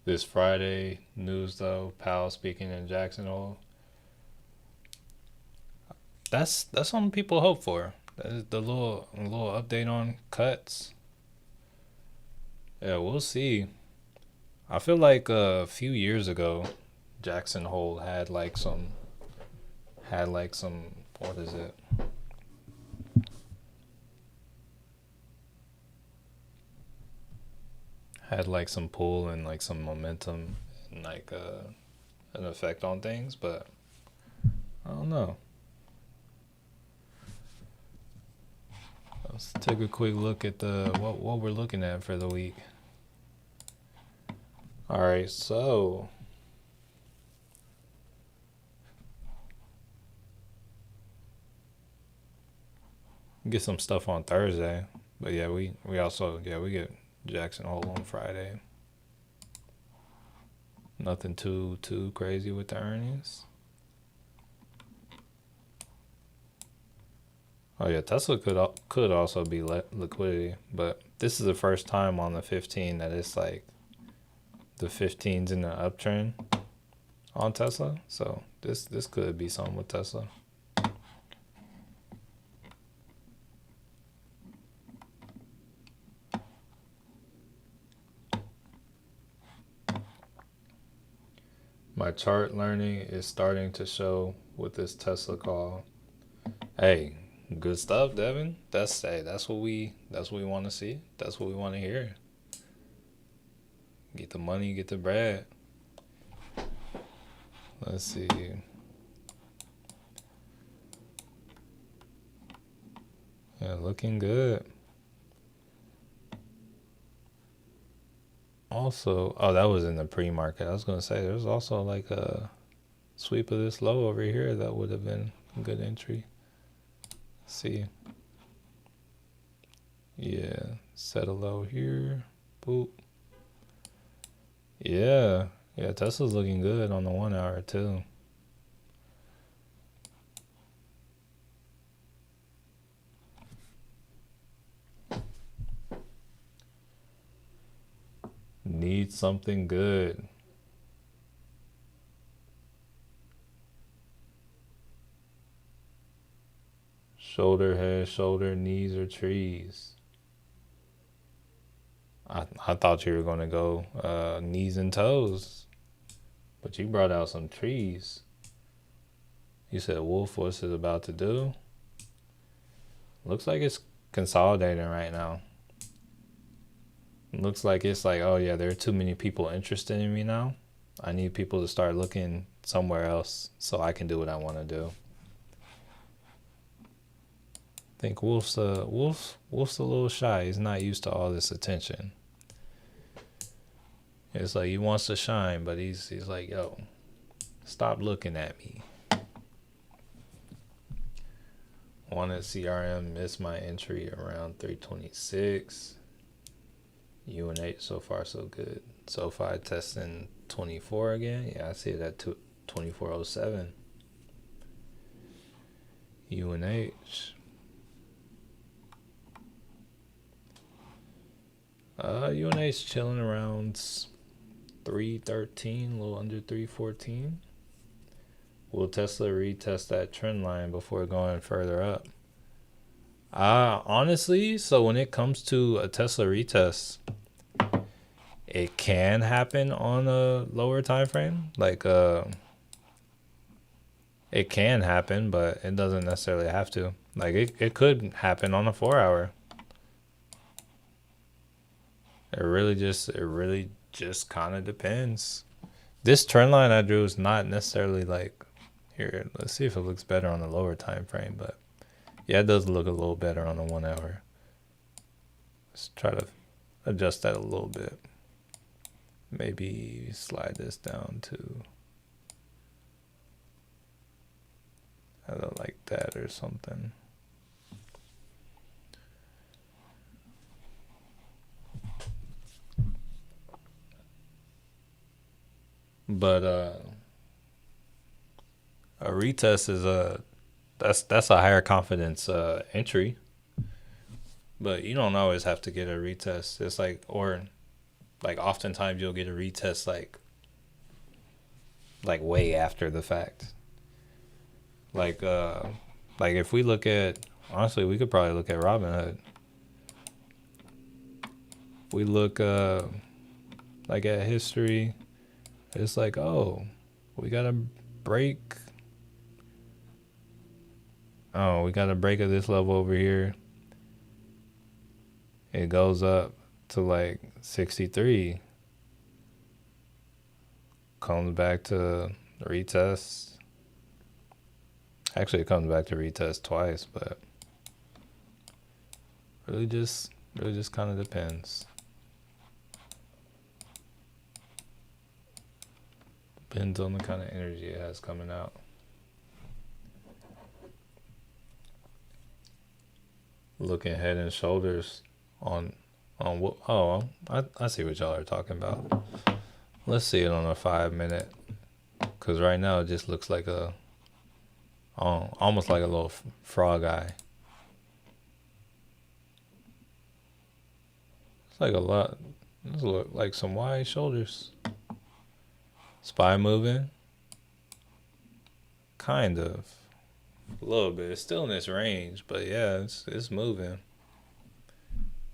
This Friday news though, Powell speaking in Jackson Hole. That's something people hope for. That's the little update on cuts. Yeah, we'll see. I feel like a few years ago, Jackson Hole had like some what is it? Had like some pull and like some momentum and like an effect on things, but I don't know. Let's take a quick look at the what we're looking at for the week. All right, so get some stuff on Thursday, but yeah, we also we get Jackson Hole on Friday. Nothing too crazy with the earnings. Oh yeah, Tesla could also be liquidity, but this is the first time on the 15 that it's like the 15's in the uptrend on Tesla. So this could be something with Tesla. My chart learning is starting to show with this Tesla call. Hey, good stuff, Devin. That's what we want to see. That's what we want to hear. Get the money, get the bread. Let's see. Yeah, looking good. Also, oh, that was in the pre-market. I was gonna say there's also like a sweep of this low over here that would have been a good entry. Let's see. Yeah, set a low here. Boop. Yeah, yeah, Tesla's looking good on the 1 hour too. Need something good. Shoulder, head, shoulder, knees, or trees. I thought you were gonna go knees and toes, but you brought out some trees. You said wolf, what's it about to do? Looks like it's consolidating right now. Looks like it's like, oh yeah, there are too many people interested in me now. I need people to start looking somewhere else so I can do what I want to do. I think Wolf's a little shy. He's not used to all this attention. It's like he wants to shine, but he's like, yo, stop looking at me. Wanted CRM, missed my entry around 326. UNH so far so good. SoFi testing 24 again. Yeah, I see it at 2407. UNH. UNH chilling around 313, a little under 314. Will Tesla retest that trend line before going further up? Honestly, so when it comes to a Tesla retest, it can happen on a lower time frame. Like it can happen, but it doesn't necessarily have to. Like it could happen on a 4 hour. It really just kind of depends. This trend line I drew is not necessarily like here. Let's see if it looks better on the lower time frame, but yeah, it does look a little better on the 1 hour. Let's try to adjust that a little bit. Maybe slide this down to like that or something. But a retest is that's a higher confidence entry. But you don't always have to get a retest. It's like, or like oftentimes you'll get a retest like way after the fact. Like if we look at, honestly, we could probably look at Robinhood. We look like at history, it's like, oh, we got a break. Oh, we got a break of this level over here. It goes up to like 63. Comes back to retest. Actually, it comes back to retest twice, but really just kind of depends. Depends on the kind of energy it has coming out. Looking head and shoulders on what? Oh, I see what y'all are talking about. Let's see it on a 5 minute, cause right now it just looks like almost like a little frog eye. It's like a lot. This look like some wide shoulders. Spy moving, kind of, a little bit. It's still in its range, but yeah, it's moving.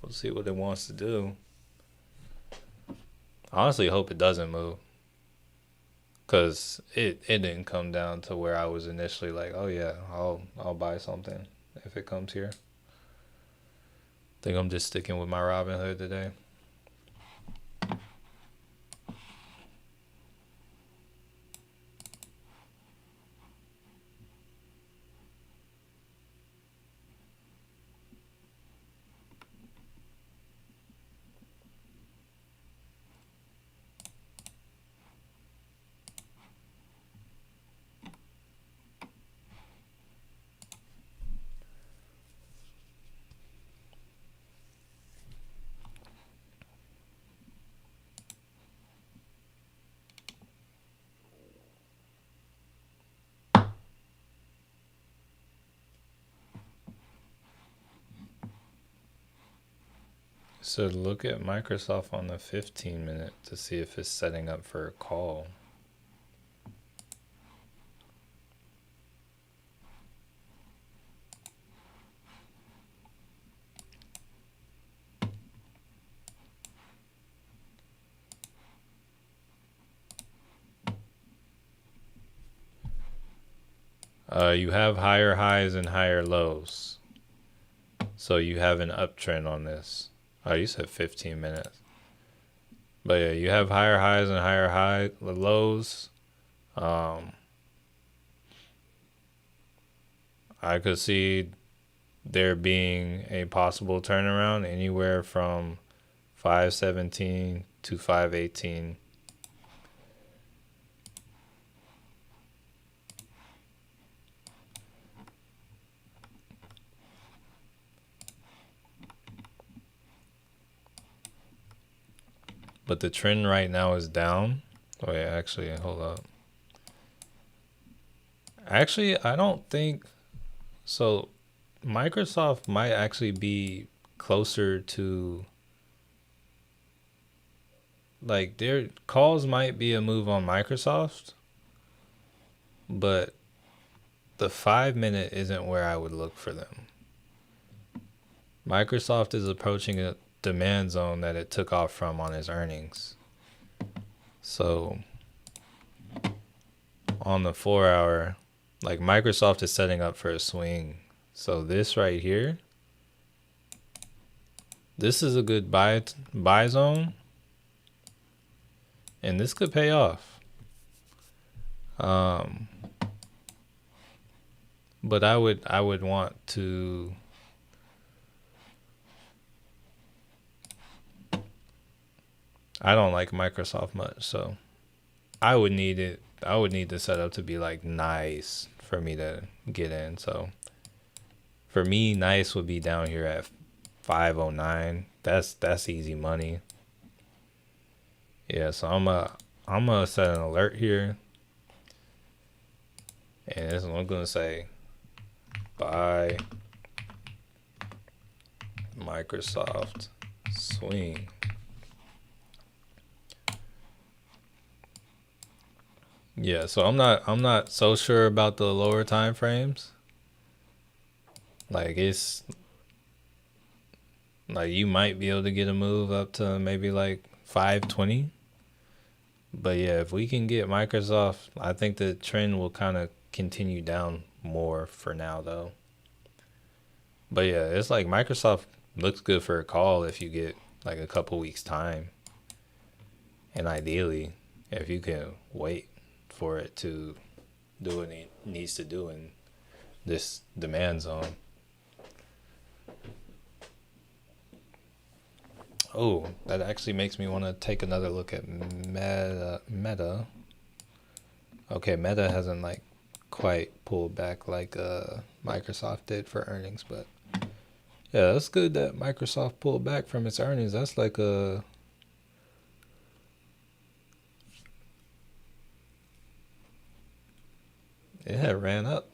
We'll see what it wants to do. I honestly hope it doesn't move, cause it didn't come down to where I was initially like, oh yeah, I'll buy something if it comes here. I think I'm just sticking with my Robinhood today. So look at Microsoft on the 15 minute to see if it's setting up for a call. You have higher highs and higher lows. So you have an uptrend on this. Oh, you said 15 minutes. But yeah, you have higher highs and higher lows. I could see there being a possible turnaround anywhere from 517 to 518. But the trend right now is down. Oh yeah, actually, hold up. Actually, I don't think so. Microsoft might actually be closer to, like, their calls might be a move on Microsoft, but the 5 minute isn't where I would look for them. Microsoft is approaching a demand zone that it took off from on its earnings. So on the 4 hour, like, Microsoft is setting up for a swing. So this right here, this is a good buy zone, and this could pay off. But I would want to, I don't like Microsoft much, so I would need the setup to be like nice for me to get in. So for me, nice would be down here at 509. That's easy money. Yeah, so I'm gonna set an alert here, and this is what I'm gonna say: buy Microsoft swing. Yeah, so I'm not so sure about the lower time frames. Like, it's like you might be able to get a move up to maybe like 520. But yeah, if we can get Microsoft, I think the trend will kind of continue down more for now though. But yeah, it's like Microsoft looks good for a call if you get like a couple weeks time. And ideally, if you can wait for it to do what it needs to do in this demand zone. Oh, that actually makes me want to take another look at Meta. Okay, Meta hasn't like quite pulled back like Microsoft did for earnings, but yeah, that's good that Microsoft pulled back from its earnings. That's like a it had ran up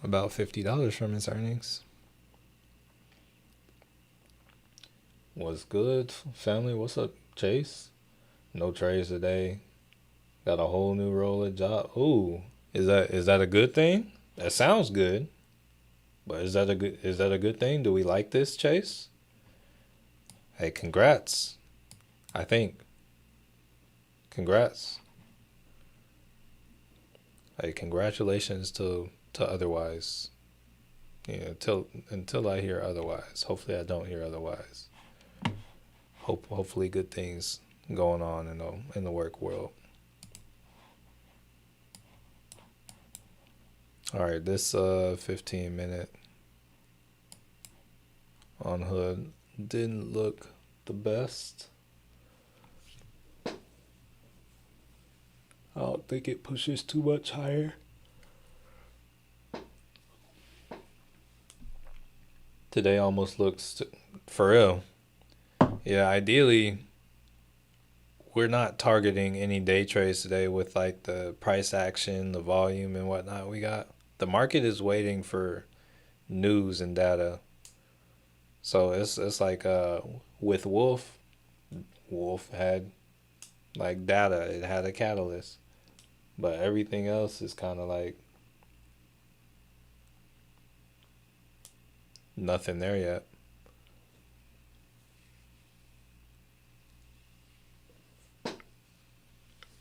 about $50 from its earnings. What's good, family? What's up, Chase? No trades today. Got a whole new role at job. Ooh, is that a good thing? That sounds good. But is that a good thing? Do we like this, Chase? Hey, congrats. I think. Congrats. Hey, congratulations to otherwise. Yeah, until I hear otherwise. Hopefully I don't hear otherwise. Hopefully good things going on in the work world. All right, this 15 minute on hood didn't look the best. I don't think it pushes too much higher. Today almost looks for real. Yeah, ideally we're not targeting any day trades today with like the price action, the volume and whatnot we got. The market is waiting for news and data. So it's like with Wolf had like data. It had a catalyst, but everything else is kind of like nothing there yet.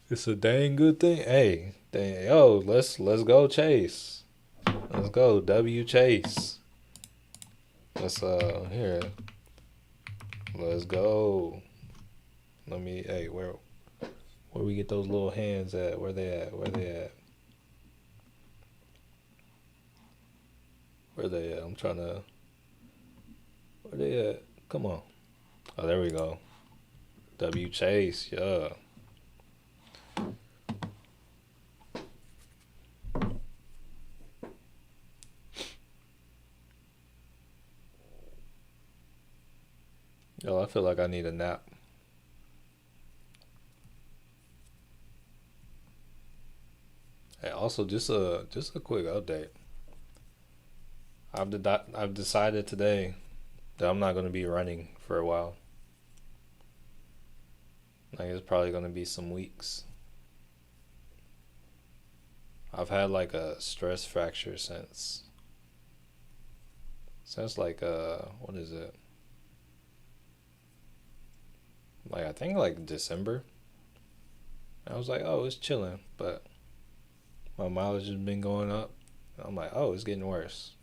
It's a dang good thing. Hey, dang, yo, let's go Chase. Let's go W Chase. Let's here. Let's go. Let me. Hey, where we get those little hands at? Where they at? Where they at? Where they at? I'm trying to. Where they at? Come on. Oh, there we go. W Chase. Yeah. Yo, I feel like I need a nap. Hey, also just a quick update. I've decided today that I'm not gonna be running for a while. Like it's probably gonna be some weeks. I've had like a stress fracture since like what is it? Like I think like December. I was like, oh, it's chilling, but my mileage has been going up. I'm like, oh, it's getting worse.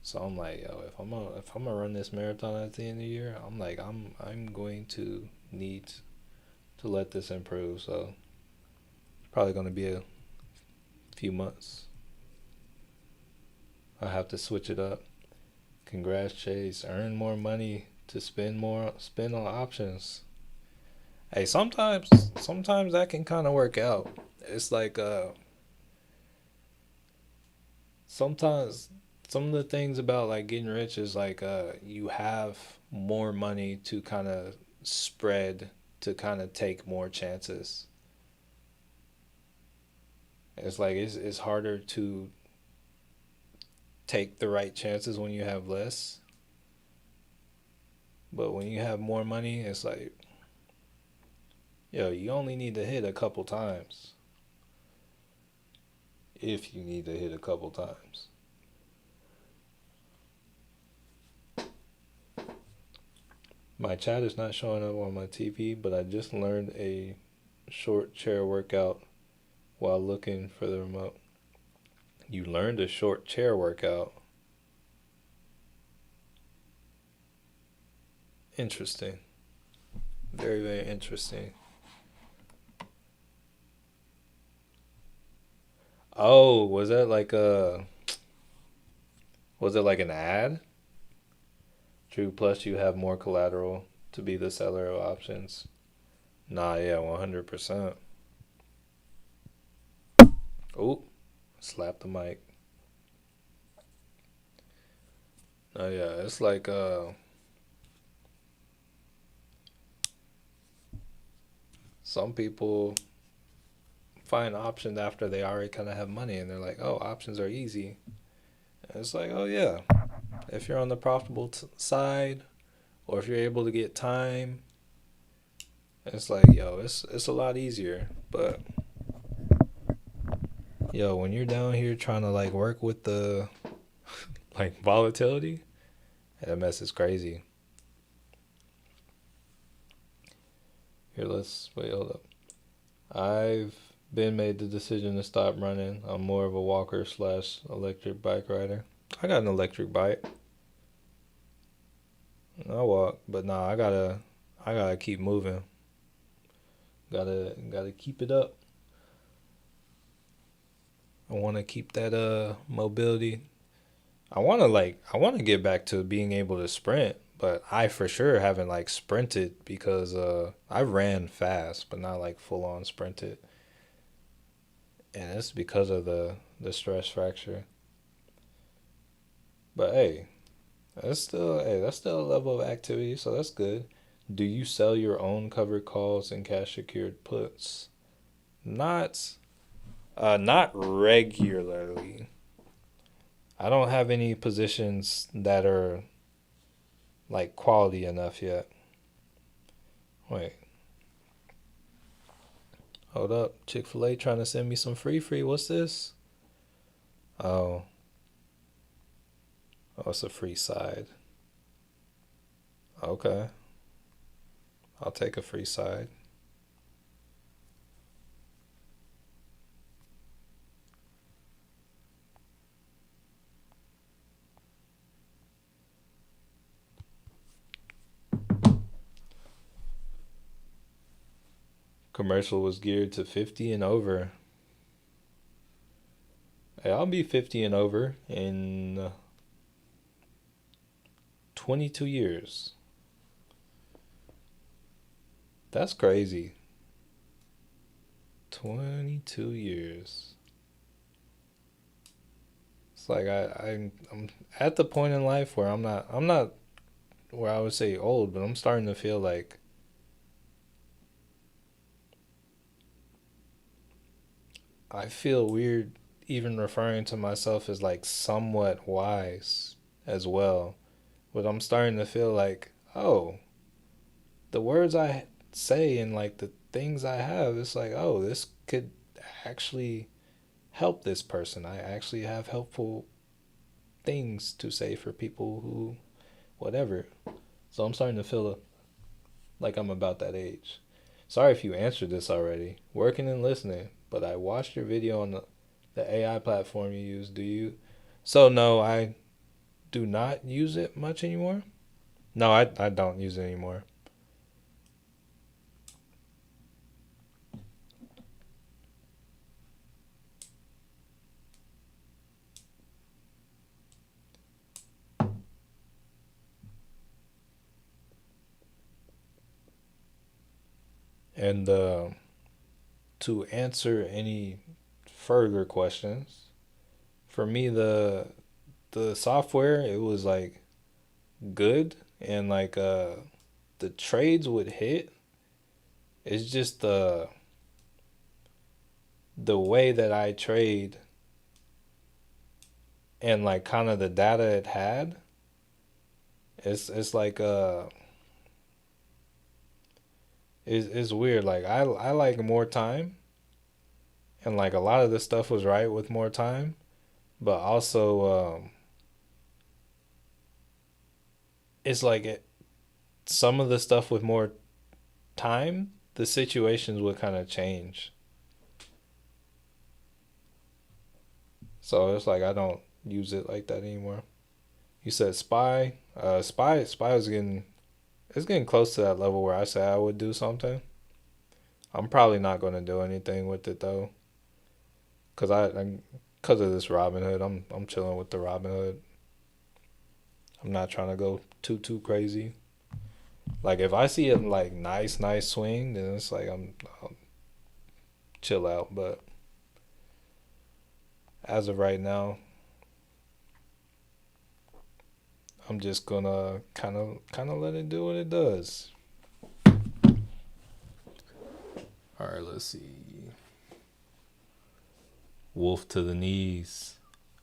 So I'm like, yo, if I'm gonna run this marathon at the end of the year, I'm like, I'm going to need to let this improve. So it's probably gonna be a few months. I have to switch it up. Congrats, Chase. Earn more money to spend on options. Hey, sometimes that can kind of work out. It's like sometimes some of the things about like getting rich is like you have more money to kind of spread to kind of take more chances. It's like it's harder to take the right chances when you have less, but when you have more money, it's like yo, you only need to hit a couple times if you need to hit a couple times. My chat is not showing up on my TV, but I just learned a short chair workout while looking for the remote. You learned a short chair workout. Interesting. Very, very interesting. Oh, was it like an ad? True plus you have more collateral to be the seller of options. Nah, yeah, 100%. Oh, slap the mic. Oh yeah, it's like some people find options after they already kind of have money and they're like, "Oh, options are easy." And it's like, "Oh yeah, if you're on the profitable side or if you're able to get time, it's like, yo, it's a lot easier." But yo, when you're down here trying to like work with the like volatility, that mess is crazy. Here, let's wait, hold up. I've been made the decision to stop running. I'm more of a walker slash electric bike rider. I got an electric bike. I walk, but nah, I gotta keep moving. Gotta keep it up. I want to keep that mobility. I want to get back to being able to sprint, but I for sure haven't like sprinted because I ran fast, but not like full on sprinted, and it's because of the stress fracture. But that's still a level of activity, so that's good. Do you sell your own covered calls and cash secured puts? Not not regularly. I don't have any positions that are like quality enough yet. Wait, hold up. Chick-fil-A trying to send me some free. What's this? Oh, oh, it's a free side. Okay, I'll take a free side. Commercial was geared to 50 and over. Hey, I'll be 50 and over in 22 years. That's crazy. 22 years. It's like I'm at the point in life where I'm not where I would say old, but I'm starting to feel like I feel weird even referring to myself as like somewhat wise as well. But I'm starting to feel like, oh, the words I say and like the things I have, it's like, oh, this could actually help this person. I actually have helpful things to say for people who, whatever. So I'm starting to feel like I'm about that age. Sorry if you answered this already. Working and listening, but I watched your video on the AI platform you use. Do you? So no, I do not use it much anymore. No, I don't use it anymore. And to answer any further questions, for me the software it was like good and like the trades would hit. It's just the way that I trade and like kind of the data it had. It's like it's weird. Like I like more time and like a lot of the stuff was right with more time, but also it's like some of the stuff with more time, the situations would kind of change. So it's like I don't use it like that anymore. You said spy. Spy was getting it's getting close to that level where I say I would do something. I'm probably not going to do anything with it though, cause cause of this Robinhood. I'm chilling with the Robinhood. I'm not trying to go too crazy. Like if I see it like nice swing, then it's like I'll chill out. But as of right now, I'm just gonna kind of let it do what it does. All right, let's see. Wolf to the knees.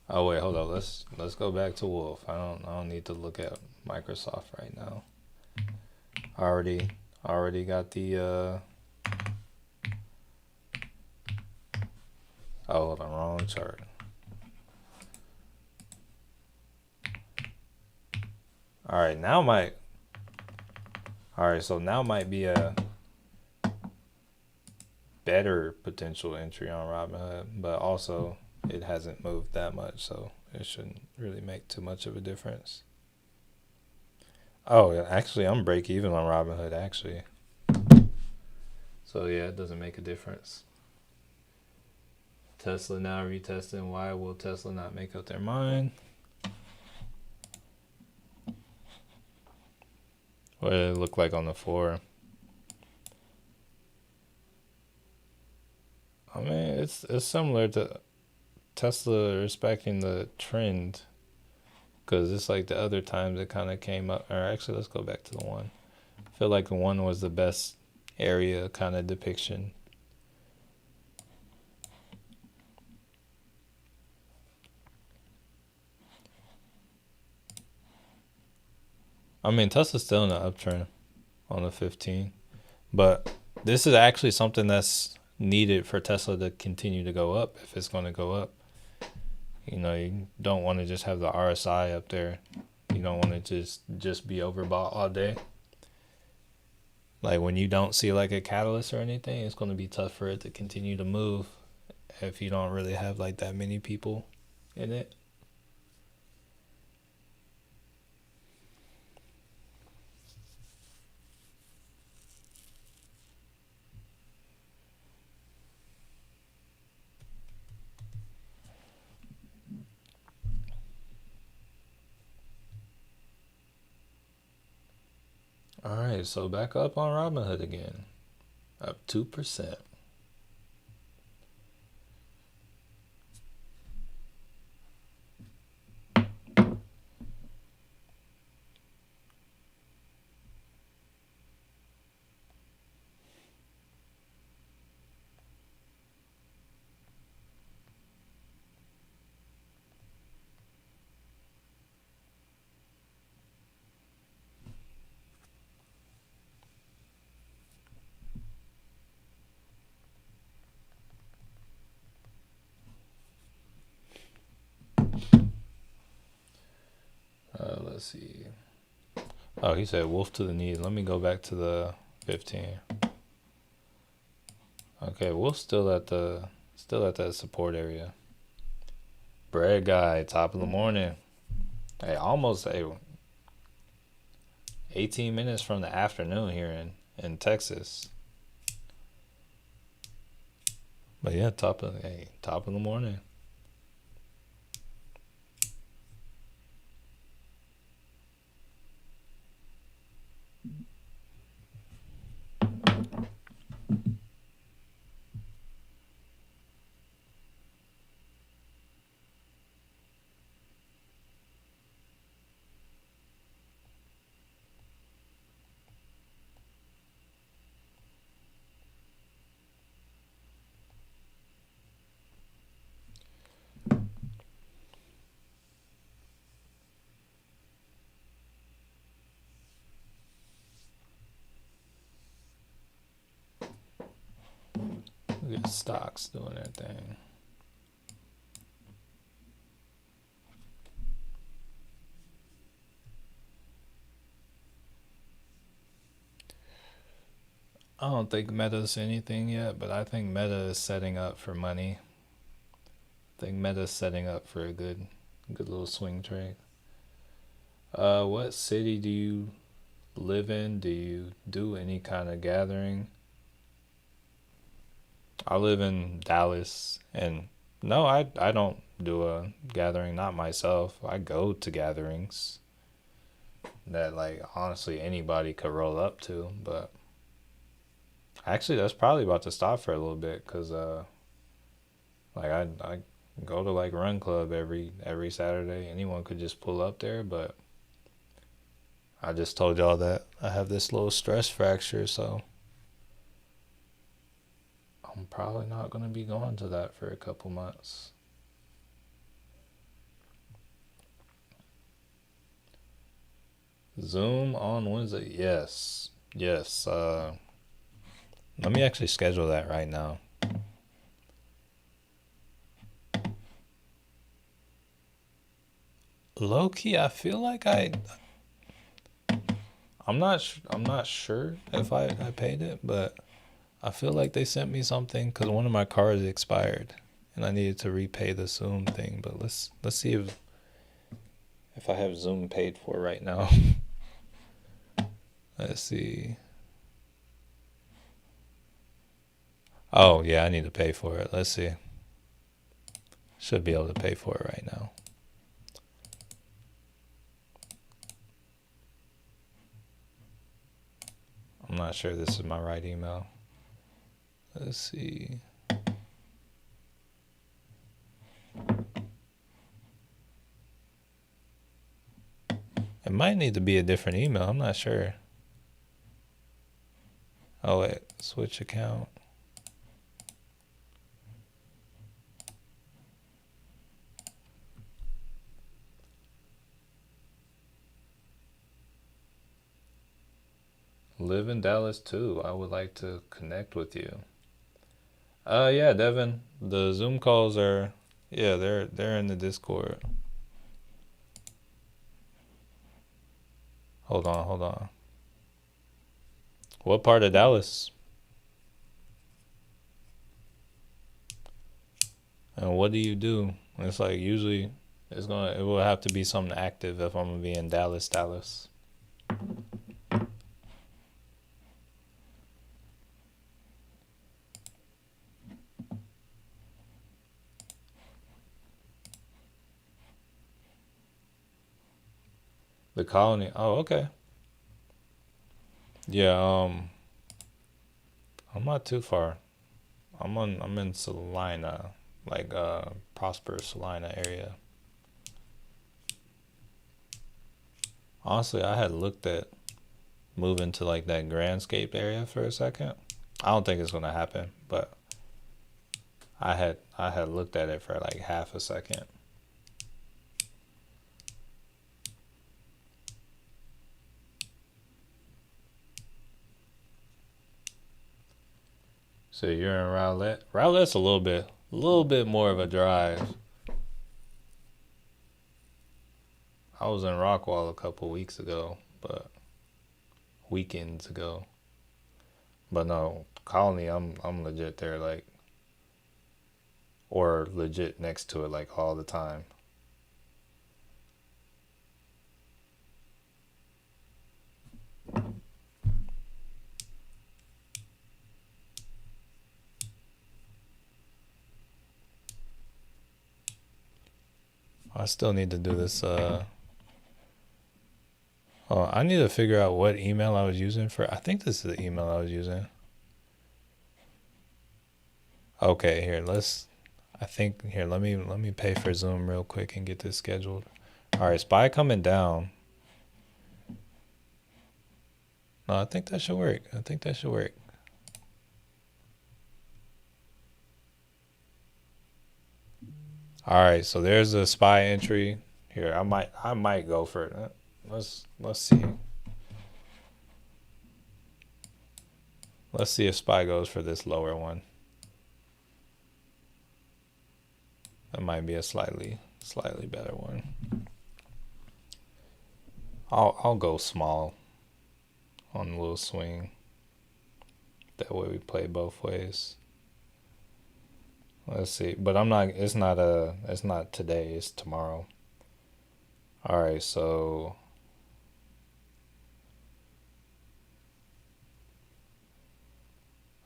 Oh wait, hold on. Let's go back to Wolf. I don't need to look at Microsoft right now. I already got the oh hold on, wrong chart. Alright, so now might be a better potential entry on Robinhood, but also it hasn't moved that much, so it shouldn't really make too much of a difference. Oh, actually, I'm break even on Robinhood, actually. So yeah, it doesn't make a difference. Tesla now retesting. Why will Tesla not make up their mind? What did it look like on the floor? I mean, it's similar to Tesla respecting the trend, because it's like the other times it kind of came up. Or actually, let's go back to the one. I feel like the one was the best area kind of depiction. I mean, Tesla's still in the uptrend on the 15, but this is actually something that's needed for Tesla to continue to go up if it's going to go up. You don't want to just have the RSI up there. You don't want to just be overbought all day. Like when you don't see like a catalyst or anything, it's going to be tough for it to continue to move if you don't really have like that many people in it. All right, so back up on Robinhood again, up 2%. Let's see. Oh, he said wolf to the knees. Let me go back to the 15. Okay, wolf's still at that support area. Bread guy, top of the morning. Hey, almost 18 minutes from the afternoon here in Texas. But yeah, top of the morning. Look at stocks doing their thing. I don't think Meta's anything yet, but I think Meta is setting up for money. I think Meta's setting up for a good little swing trade. What city do you live in? Do you do any kind of gathering? I live in Dallas, and no, I don't do a gathering, not myself. I go to gatherings that like honestly anybody could roll up to, but actually that's probably about to stop for a little bit because like I go to like Run Club every Saturday. Anyone could just pull up there, but I just told y'all that I have this little stress fracture, so I'm probably not going to be going to that for a couple months. Zoom on Wednesday. Yes. Yes. Let me actually schedule that right now. Low key, I feel like I'm not sure if I paid it, but I feel like they sent me something because one of my cards expired and I needed to repay the Zoom thing. But let's see if I have Zoom paid for right now. Let's see. Oh yeah, I need to pay for it. Let's see. Should be able to pay for it right now. I'm not sure this is my right email. Let's see. It might need to be a different email. I'm not sure. Oh wait, switch account. live in Dallas too. I would like to connect with you. Yeah, Devin. The Zoom calls are, yeah, they're in the Discord. Hold on, hold on. What part of Dallas? And what do you do? It's like usually it will have to be something active if I'm gonna be in Dallas, Dallas. The colony. Oh, okay. Yeah, I'm not too far. I'm in Salina, like Prosper Salina area. Honestly, I had looked at moving to like that Grandscape area for a second. I don't think it's gonna happen, but I had looked at it for like half a second. So you're in Rowlett. Rowlett's a little bit more of a drive. I was in Rockwall a couple weeks ago, but weekends ago. But no, Colony, I'm legit there, like, or legit next to it, like all the time. I still need to do this. Oh, I need to figure out what email I was using for. I think this is the email I was using. Okay, here, let's. I think here, let me pay for Zoom real quick and get this scheduled. All right, Spy coming down. No, I think that should work. I think that should work. All right, so there's a Spy entry. Here, I might go for it. Let's see. Let's see if Spy goes for this lower one. That might be a slightly better one. I'll go small on the little swing. That way we play both ways. Let's see. But I'm not it's not today, it's tomorrow. All right, so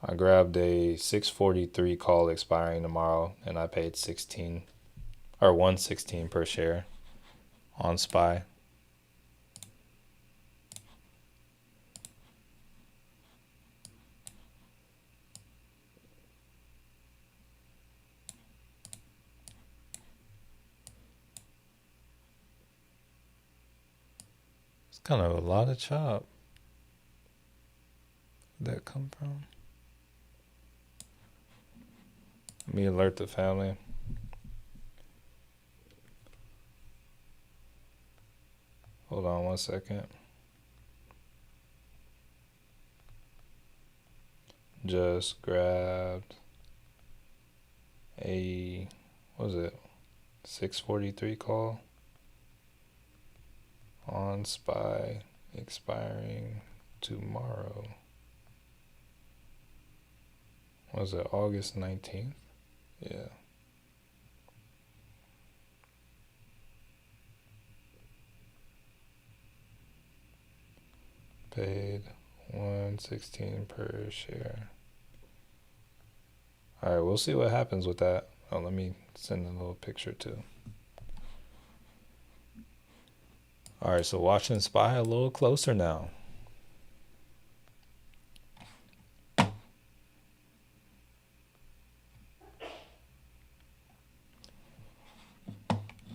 I grabbed a 643 call expiring tomorrow and I paid 16 or 116 per share on SPY. It's kind of a lot of chop. Where'd that come from? Let me alert the family. Hold on 1 second. Just grabbed a, what was it, 643 call on SPY expiring tomorrow. Was it August 19th? Yeah. Paid 116 per share. All right, we'll see what happens with that. Oh, let me send a little picture too. All right, so watching SPY a little closer now.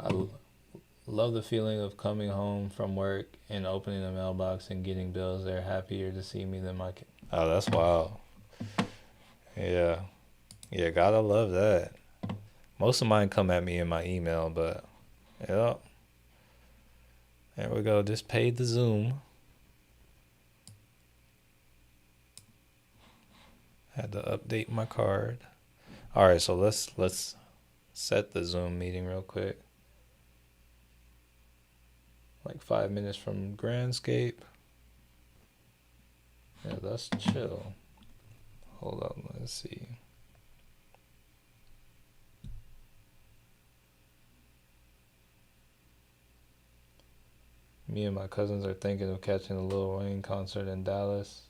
I love the feeling of coming home from work and opening the mailbox and getting bills. They're happier to see me than my kid. Oh, that's wild. Yeah. Yeah, gotta love that. Most of mine come at me in my email, but yeah. There we go. Just paid the Zoom. Had to update my card. All right, so let's set the Zoom meeting real quick. Like 5 minutes from Grandscape. Yeah, that's chill. Hold up, let's see. Me and my cousins are thinking of catching a Lil Wayne concert in Dallas.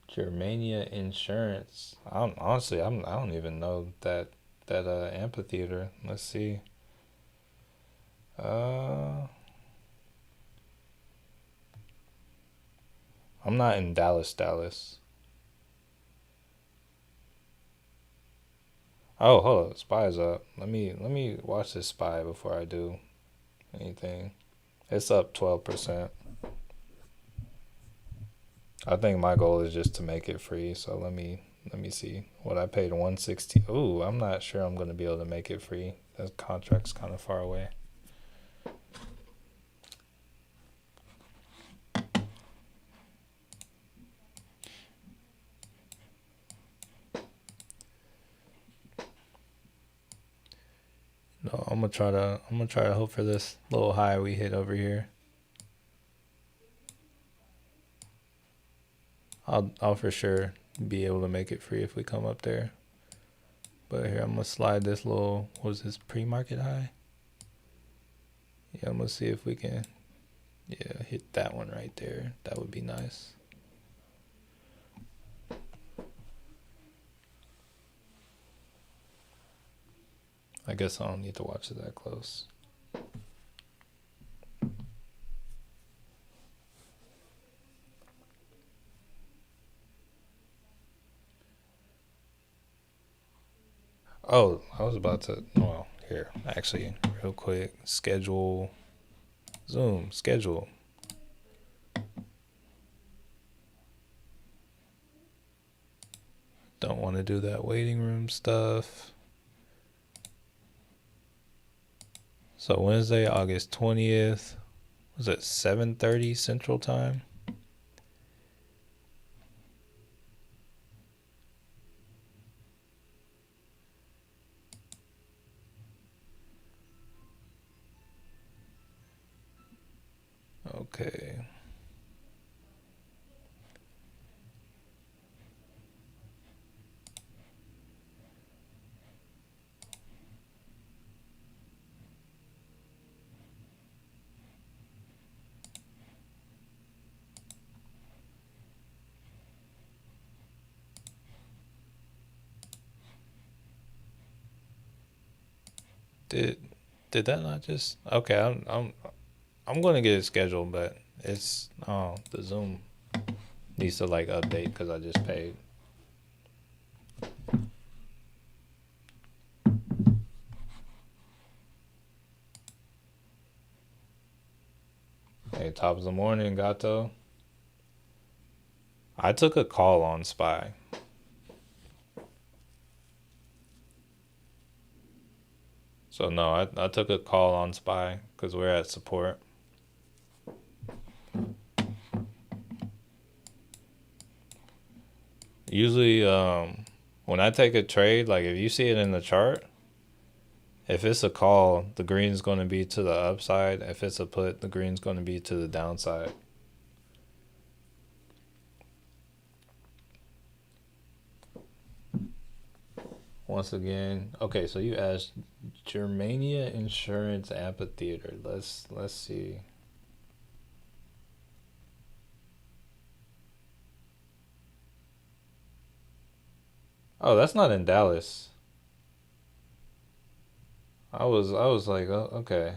Germania Insurance. Honestly, I don't even know that amphitheater. Let's see. Uh, I'm not in Dallas. Oh, hold up. Spy's up. Let me watch this spy before I do anything. It's up 12%. I think my goal is just to make it free. So let me see what I paid 160. Ooh, I'm not sure I'm gonna be able to make it free. That contract's kind of far away. No, I'm gonna try to hope for this little high we hit over here. I'll for sure be able to make it free if we come up there. But here I'm gonna slide this little, what is this, pre-market high? Yeah, I'm gonna see if we can, yeah, hit that one right there. That would be nice. I guess I don't need to watch it that close. Oh, I was about to, well, here, actually, real quick, schedule, Zoom, schedule. Don't want to do that waiting room stuff. So Wednesday, August 20th, was it 7:30 Central Time? Okay. Did did that not just okay? I'm gonna get it scheduled, but it's the Zoom needs to like update because I just paid. Hey, top of the morning, Gato. I took a call on Spy, so no, I took a call on Spy because we're at support. Usually, when I take a trade, like if you see it in the chart, if it's a call, the green's going to be to the upside. If it's a put, the green's going to be to the downside. Once again, okay, so you asked Germania Insurance Amphitheater. Let's see. Oh, that's not in Dallas. I was like, oh, okay.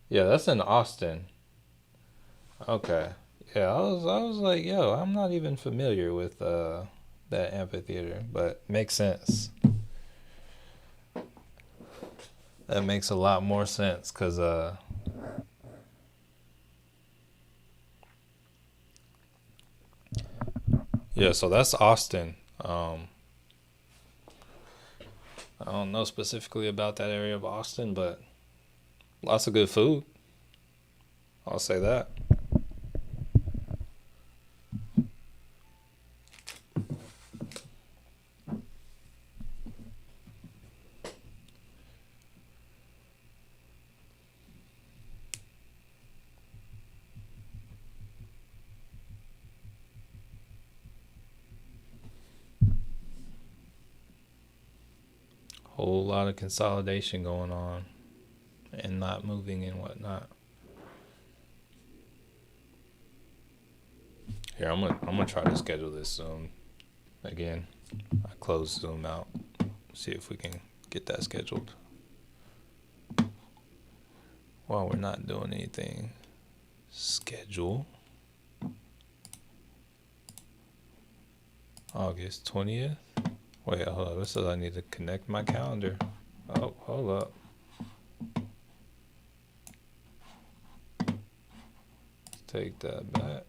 Yeah, that's in Austin. Okay. Yeah, I was like, yo, I'm not even familiar with that amphitheater, but makes sense. That makes a lot more sense cuz yeah, so that's Austin. I don't know specifically about that area of Austin, but lots of good food. I'll say that. Whole lot of consolidation going on and not moving and whatnot. Here, I'm gonna try to schedule this Zoom again. I close Zoom out. See if we can get that scheduled while we're not doing anything. Schedule August 20th. Wait, hold on. It says I need to connect my calendar. Oh, hold up. Take that back.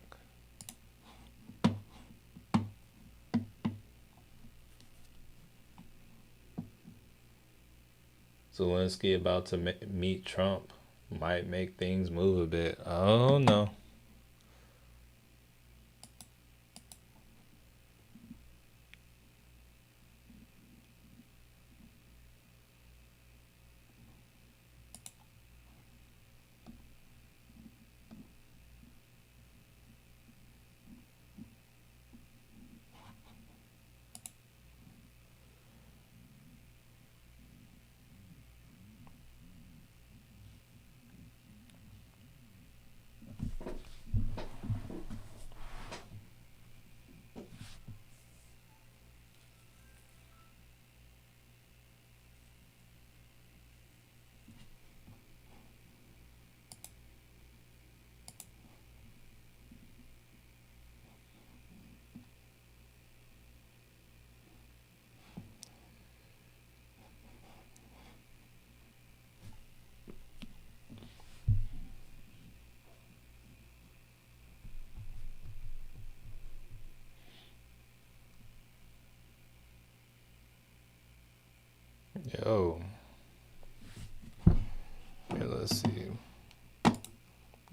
Zelensky about to meet Trump might make things move a bit. Oh no. Yo. Here, let's see.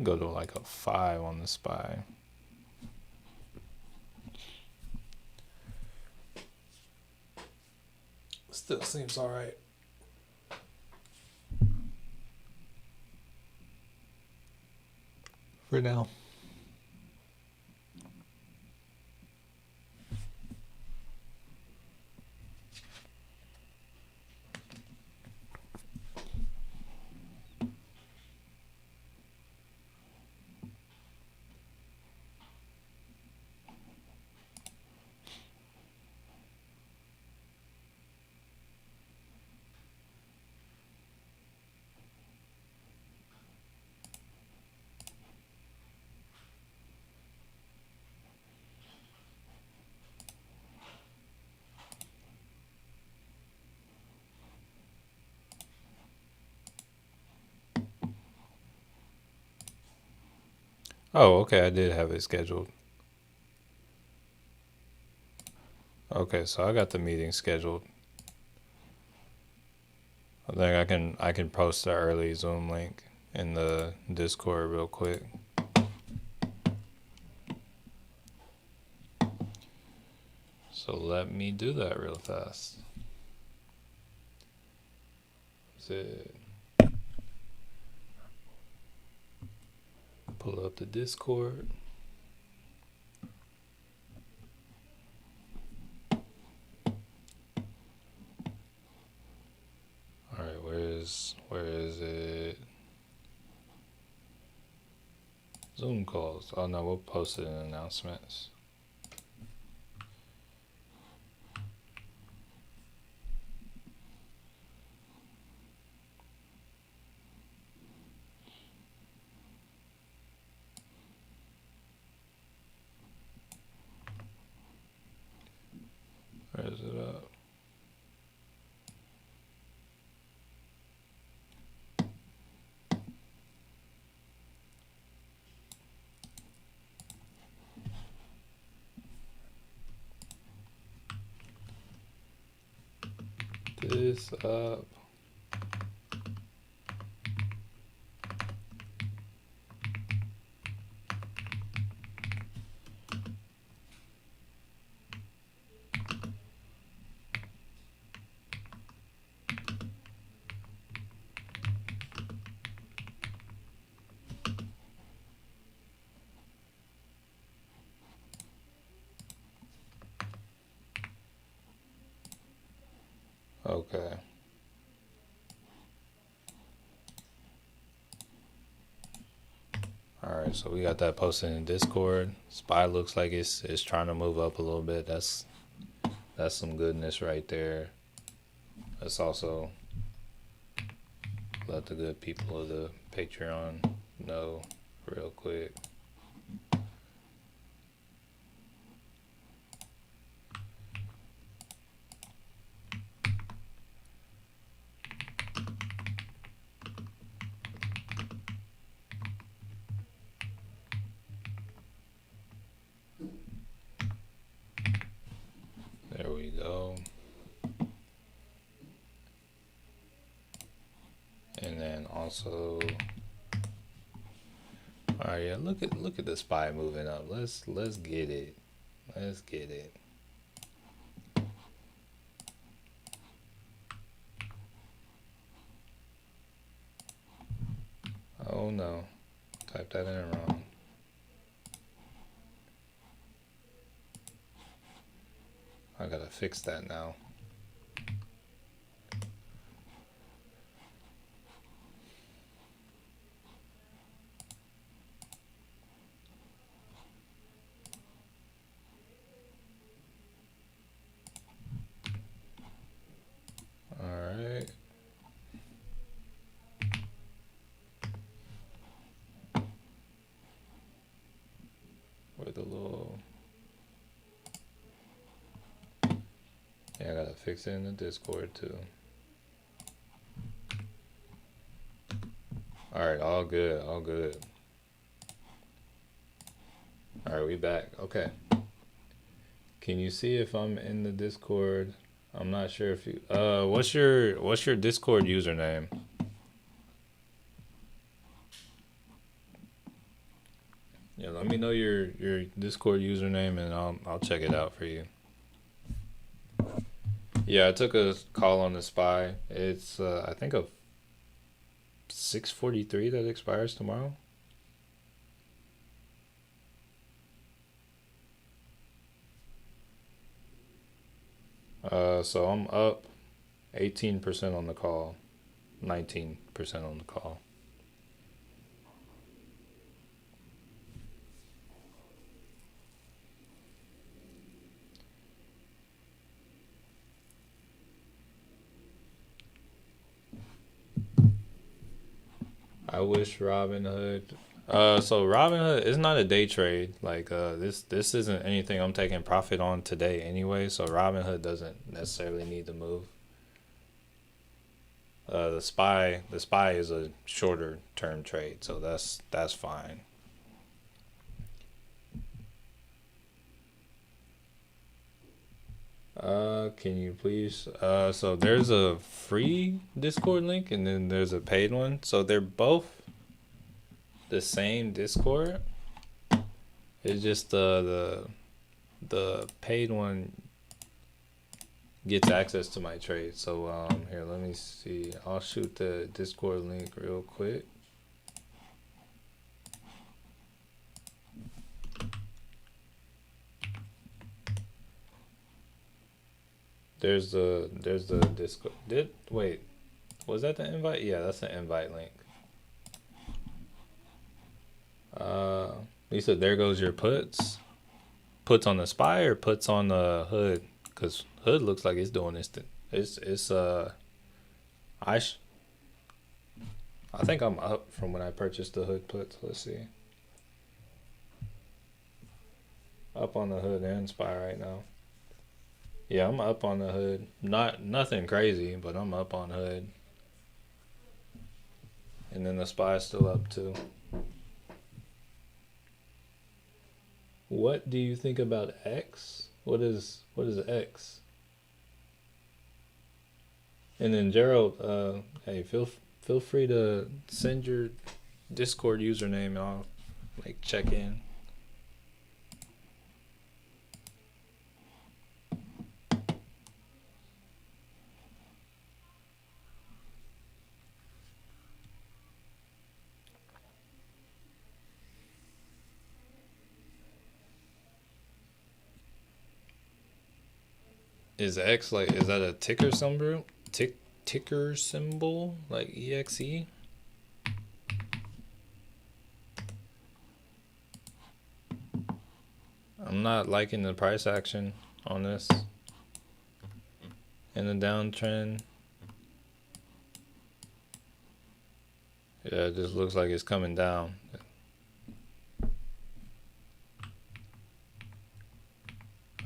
Go to like a 5 on the SPY. Still seems alright. For now. Oh, okay, I did have it scheduled. Okay, so I got the meeting scheduled. I think I can post the early Zoom link in the Discord real quick. So let me do that real fast. That's it. Pull up the Discord. All right, where is it? Zoom calls. Oh no, we'll post it in announcements. Where is it up? This up. Okay. All right, so we got that posted in Discord. SPY looks like it's trying to move up a little bit. That's some goodness right there. Let's also let the good people of the Patreon know real quick. There we go. And then also, all right, yeah, look at the SPY moving up. Let's get it. Let's get it. Oh no, type that in wrong. I gotta fix that now. All right. With a little, yeah, I gotta fix it in the Discord too. All right, all good, all good. All right, we back. Okay. Can you see if I'm in the Discord? I'm not sure if you. What's your Discord username? Yeah, let me know your Discord username and I'll check it out for you. Yeah, I took a call on the SPY. It's I think a 6:43 that expires tomorrow. So I'm up 18% on the call, 19% on the call. I wish Robinhood. So Robinhood is not a day trade. Like this isn't anything I'm taking profit on today anyway. So Robinhood doesn't necessarily need to move. The SPY is a shorter term trade, so that's fine. Can you please? So there's a free Discord link and then there's a paid one. So they're both the same Discord. It's just the paid one gets access to my trade. So here, let me see. I'll shoot the Discord link real quick. There's the Discord. Wait, was that the invite? Yeah, that's the invite link. You said there goes your puts. Puts on the SPY or puts on the hood? Cause hood looks like it's doing this. It's I sh I think I'm up from when I purchased the hood puts. Let's see. Up on the hood and SPY right now. Yeah, I'm up on the hood. Nothing crazy, but I'm up on hood. And then the SPY is still up too. What do you think about X? What is X? And then Gerald, hey, feel free to send your Discord username and I'll like check in. Is X like is that a ticker symbol? Ticker symbol like EXE? I'm not liking the price action on this in the downtrend. Yeah, it just looks like it's coming down.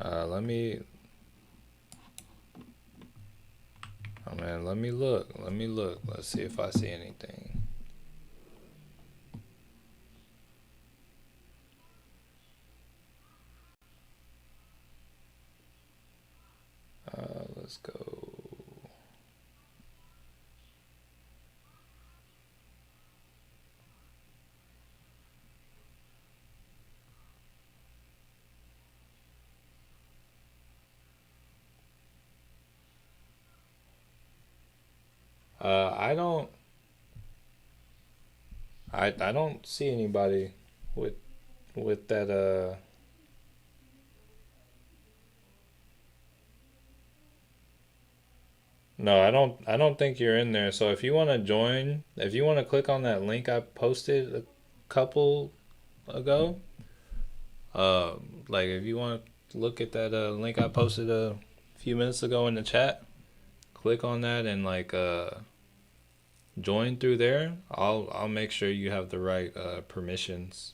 Let me. Oh man, let me look. Let me look. Let's see if I see anything. Let's go. I don't. I don't see anybody with that. No, I don't think you're in there. So if you want to join, if you want to click on that link I posted a couple ago, uh, like if you want to look at that link I posted a few minutes ago in the chat, click on that and like join through there. I'll make sure you have the right permissions.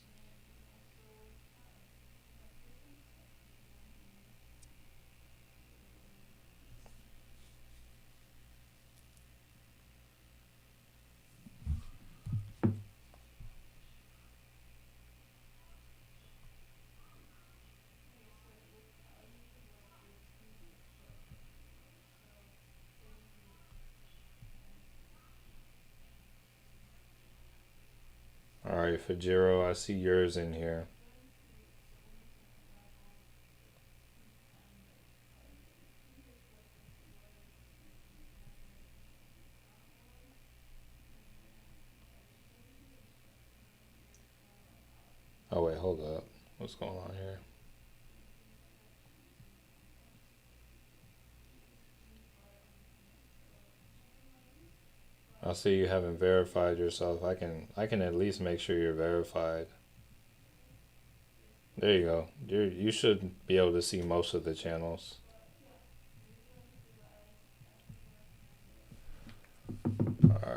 All right, Fajiro, I see yours in here. Oh wait, hold up. What's going on here? I see you haven't verified yourself. I can at least make sure you're verified. There you go. You should be able to see most of the channels. All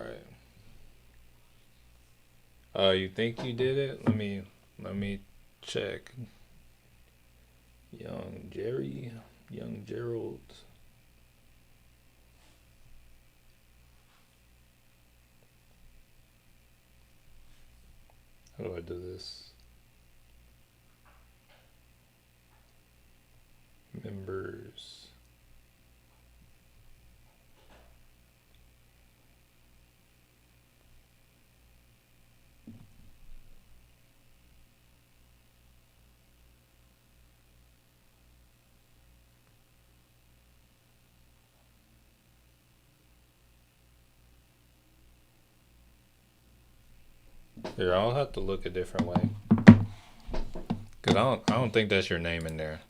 right. You think you did it? Let me check. Young Jerry, Young Gerald. How do I do this? Members. Here, I'll have to look a different way. Cause I don't think that's your name in there.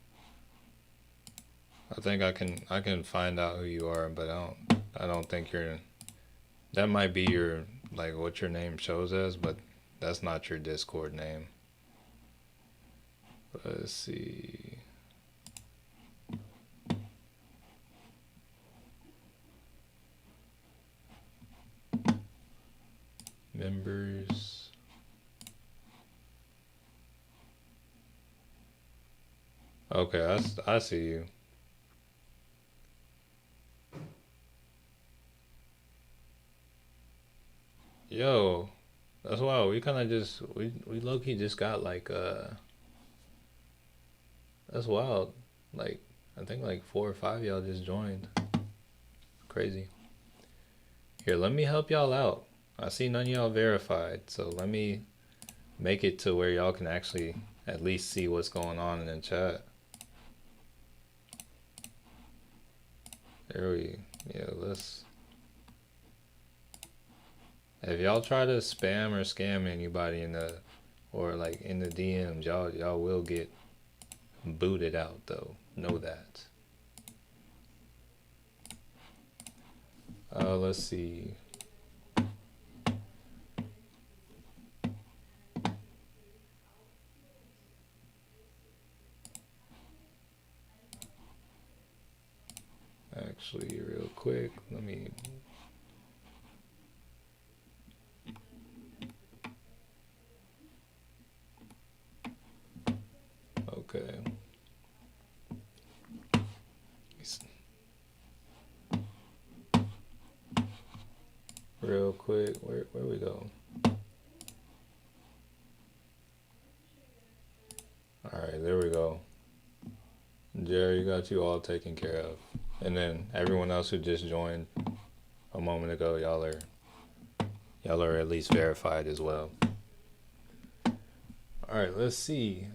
I think I can find out who you are, but I don't think you're. That might be your like what your name shows as, but that's not your Discord name. Let's see. Members. Okay, I see you. Yo, that's wild. We kind of just we low key just got like that's wild. Like I think like 4 or 5 y'all just joined. Crazy. Here, let me help y'all out. I see none of y'all verified, so let me make it to where y'all can actually at least see what's going on in the chat. There we, yeah, let's. If y'all try to spam or scam anybody in the, or like in the DMs, y'all will get booted out though. Know that. Let's see. Actually, real quick, let me. Okay. Real quick, where we go? All right, there we go. Jerry got you all taken care of, and then everyone else who just joined a moment ago, y'all are at least verified as well. All right, let's see.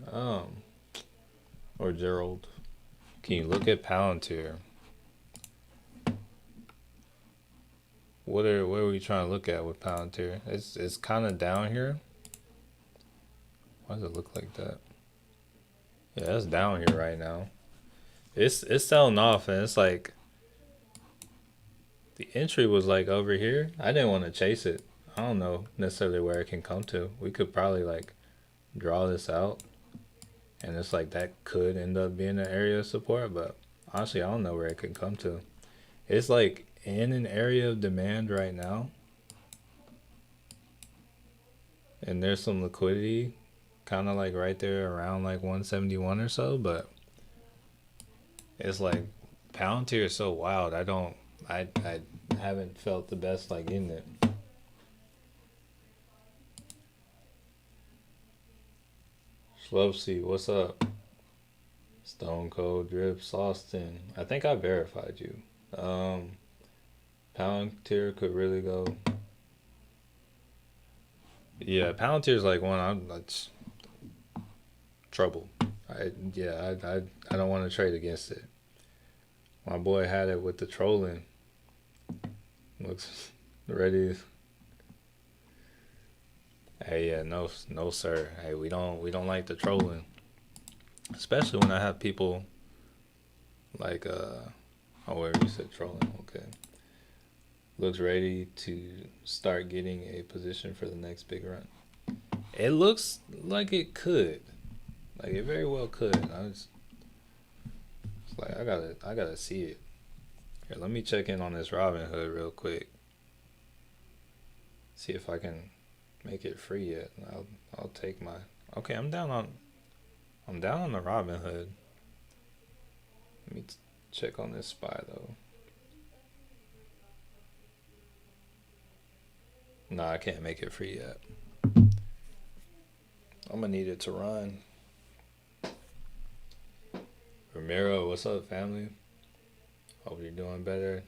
Or Gerald, can you look at Palantir? What are we trying to look at with Palantir? It's kind of down here. Why does it look like that? Yeah, it's down here right now. It's selling off, and it's like the entry was like over here. I didn't want to chase it. I don't know necessarily where it can come to. We could probably like draw this out, and it's like that could end up being an area of support, but honestly, I don't know where it could come to. It's like in an area of demand right now, and there's some liquidity kind of like right there around like 171 or so, but it's like Palantir is so wild. I haven't felt the best like in it. Slopsy, what's up? Stone Cold Drip Sauceton. I think I verified you. Palantir could really go. Yeah, Palantir's like one I'm that's trouble. I don't want to trade against it. My boy had it with the trolling. Looks ready. Hey, yeah, no, sir. Hey, we don't like the trolling, especially when I have people like oh, where you said trolling. Okay, looks ready to start getting a position for the next big run. It looks like it could, like it very well could. It's like I gotta see it. Here, let me check in on this Robinhood real quick. See if I can make it free yet. I'll take my. Okay, I'm down on the Robinhood. Let me check on this SPY though. No, I can't make it free yet. I'm gonna need it to run. Ramiro, what's up, family? Hope you're doing better.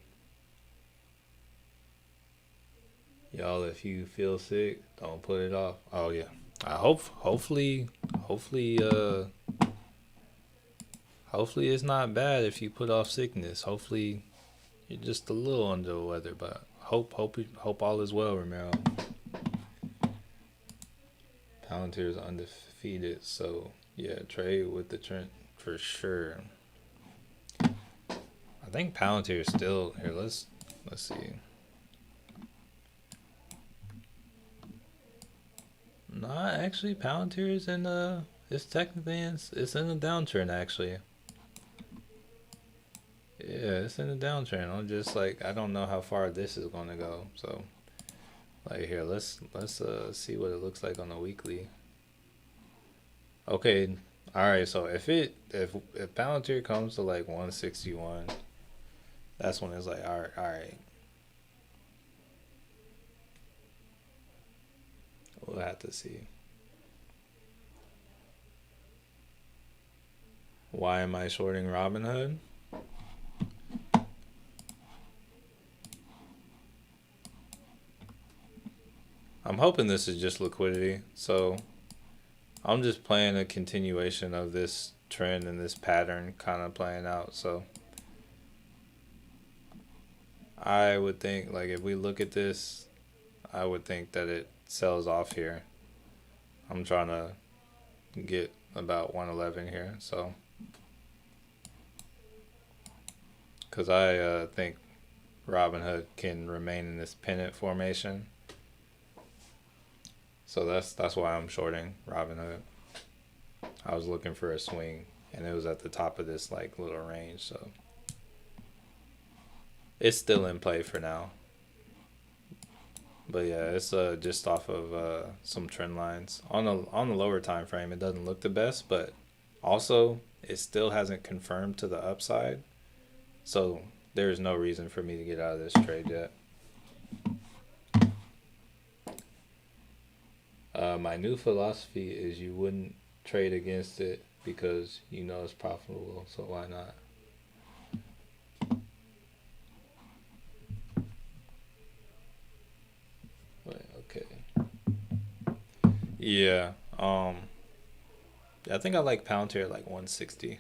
Y'all, if you feel sick, don't put it off. Oh yeah. Hopefully it's not bad if you put off sickness. Hopefully you're just a little under the weather, but hope all is well, Romero. Palantir is undefeated, so yeah, trade with the trend for sure. I think Palantir is still here. Let's see. Nah, actually, Palantir is in it's technically it's in a downtrend actually. Yeah, it's in a downtrend. I'm just like I don't know how far this is gonna go. So, like here, let's see what it looks like on the weekly. Okay, all right. So if Palantir comes to like 161, that's when it's like all right. We'll have to see. Why am I shorting Robinhood? I'm hoping this is just liquidity. So I'm just playing a continuation of this trend and this pattern kind of playing out. So I would think like if we look at this, I would think that it sells off here. I'm trying to get about 111 here. So because I think Robinhood can remain in this pennant formation. So that's why I'm shorting Robinhood. I was looking for a swing, and it was at the top of this like little range. So It's still in play for now. But yeah, it's just off of some trend lines on the lower time frame. It doesn't look the best, but also it still hasn't confirmed to the upside. So there's no reason for me to get out of this trade yet. My new philosophy is you wouldn't trade against it because you know it's profitable. So why not? Wait, okay. Yeah. I think I like Palantir at like 160.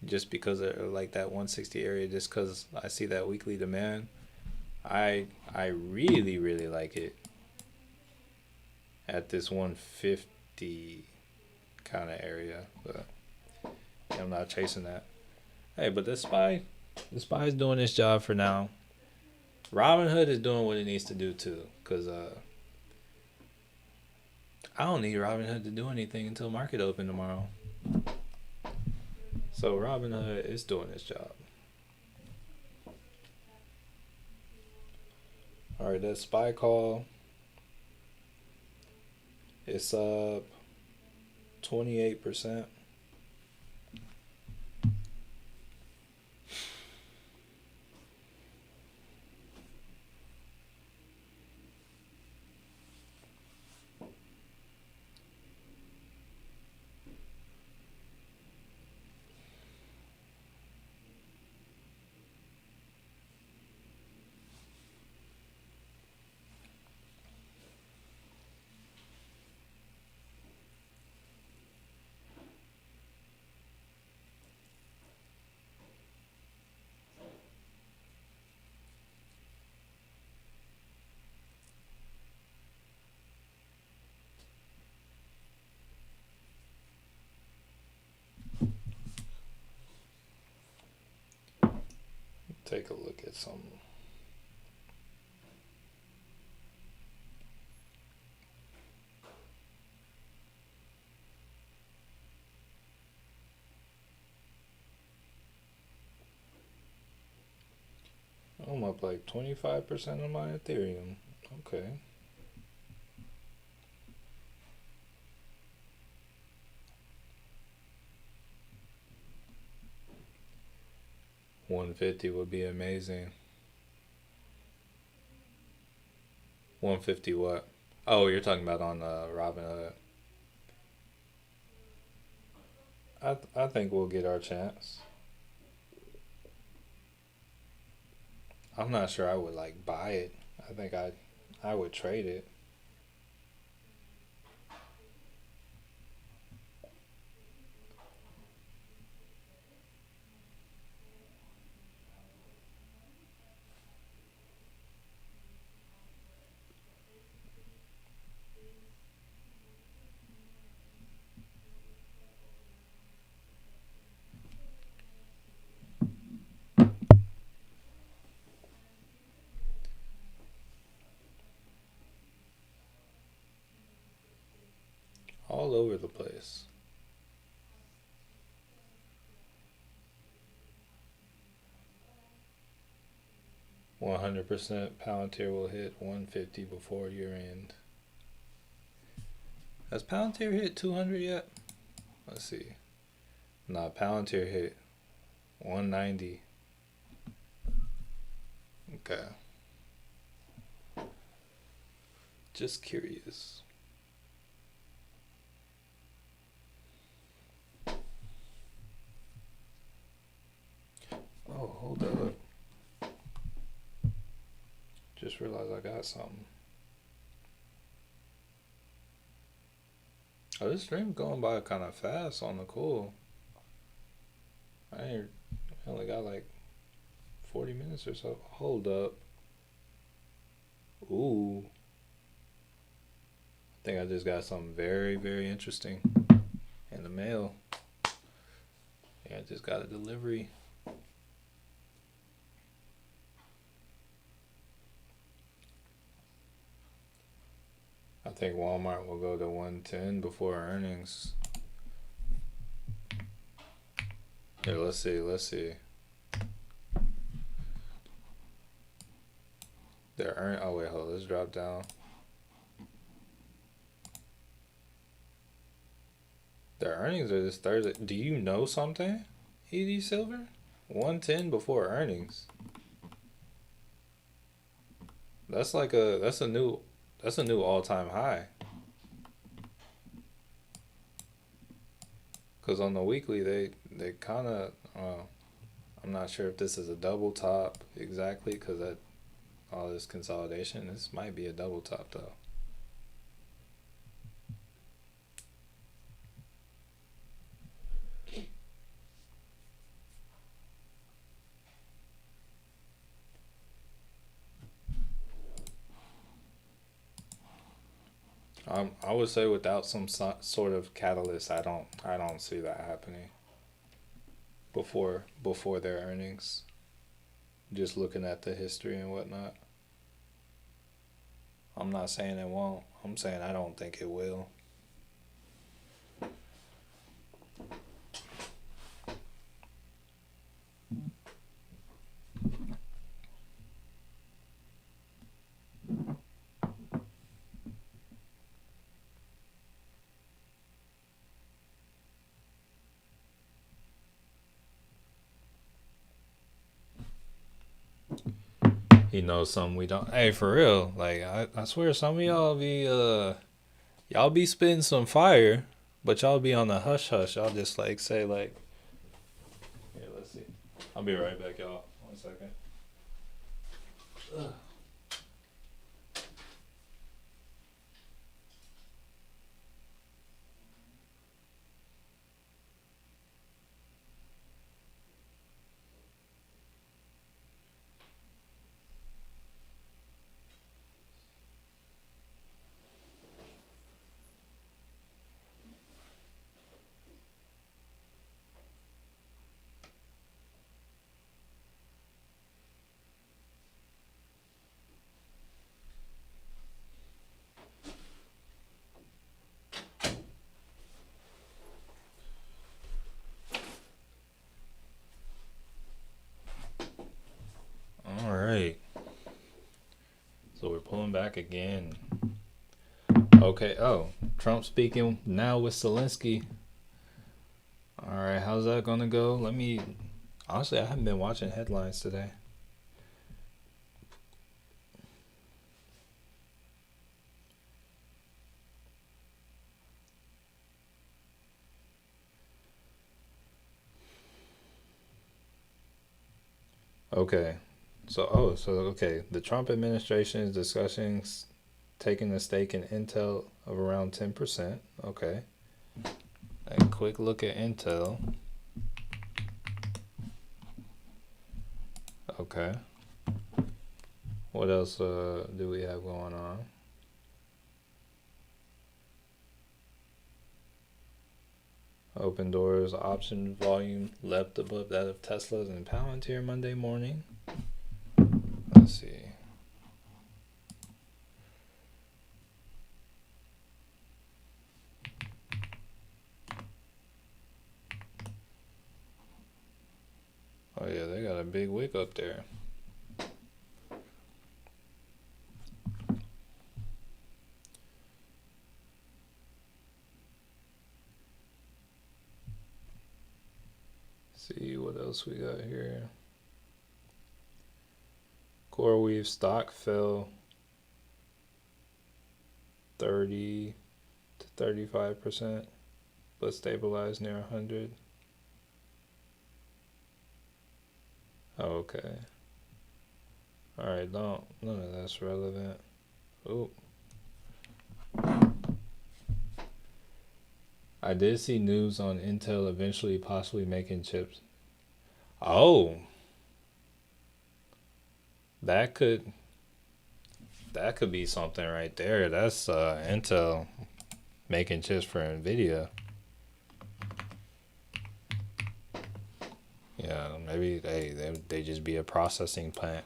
Just because of like that 160 area, just because I see that weekly demand. I really like it at this 150 kind of area, but I'm not chasing that. Hey, but the spy is doing its job for now. Robinhood is doing what it needs to do too, cause I don't need Robinhood to do anything until market open tomorrow. So Robinhood is doing its job. All right, that spy call. It's up 28%. Take a look at some. I'm up like 25% on my Ethereum. Okay. $150 would be amazing. 150 what? Oh, you're talking about on Robinhood. I think we'll get our chance. I'm not sure I would like buy it. I think I would trade it. All over the place. 100% Palantir will hit 150 before year end. Has Palantir hit 200 yet? Let's see. Nah, Palantir hit 190. Okay. Just curious. Oh, hold up. Just realized I got something. Oh, this stream's going by kind of fast on the cool. I only got like 40 minutes or so. Hold up. Ooh. I think I just got something very interesting in the mail. Yeah, I just got a delivery. I think Walmart will go to 110 before earnings. Here, let's see. Oh wait, hold. Let's drop down. Their earnings are this Thursday. Do you know something? ED Silver, 110 before earnings. That's like a that's a new all time high. Cause on the weekly they kind of I'm not sure if this is a double top exactly because that all this consolidation. This might be a double top though. I would say without some sort of catalyst, I don't see that happening before their earnings. Just looking at the history and whatnot. I'm not saying it won't. I'm saying I don't think it will. He knows something we don't. Hey, for real. Like I swear, some of y'all be spitting some fire, but y'all be on the hush hush. Y'all just like say like, here, let's see. I'll be right back, y'all. 1 second. Ugh. All right. So we're pulling back again. Okay. Oh, Trump speaking now with Zelensky. All right. How's that gonna go? Let me. Honestly, I haven't been watching headlines today. Okay. So okay. The Trump administration is discussing taking a stake in Intel of around 10%. Okay. A quick look at Intel. Okay. What else do we have going on? Open Doors option volume leapt above that of Tesla's and Palantir Monday morning. Let's see. Oh yeah, they got a big wick up there. See what else we got here. CoreWeave stock fell 30 to 35%, but stabilized near 100. Oh, okay. All right, none of that's relevant. Oh, I did see news on Intel eventually possibly making chips. Oh, that could be something right there. That's Intel making chips for Nvidia. Yeah, maybe they just be a processing plant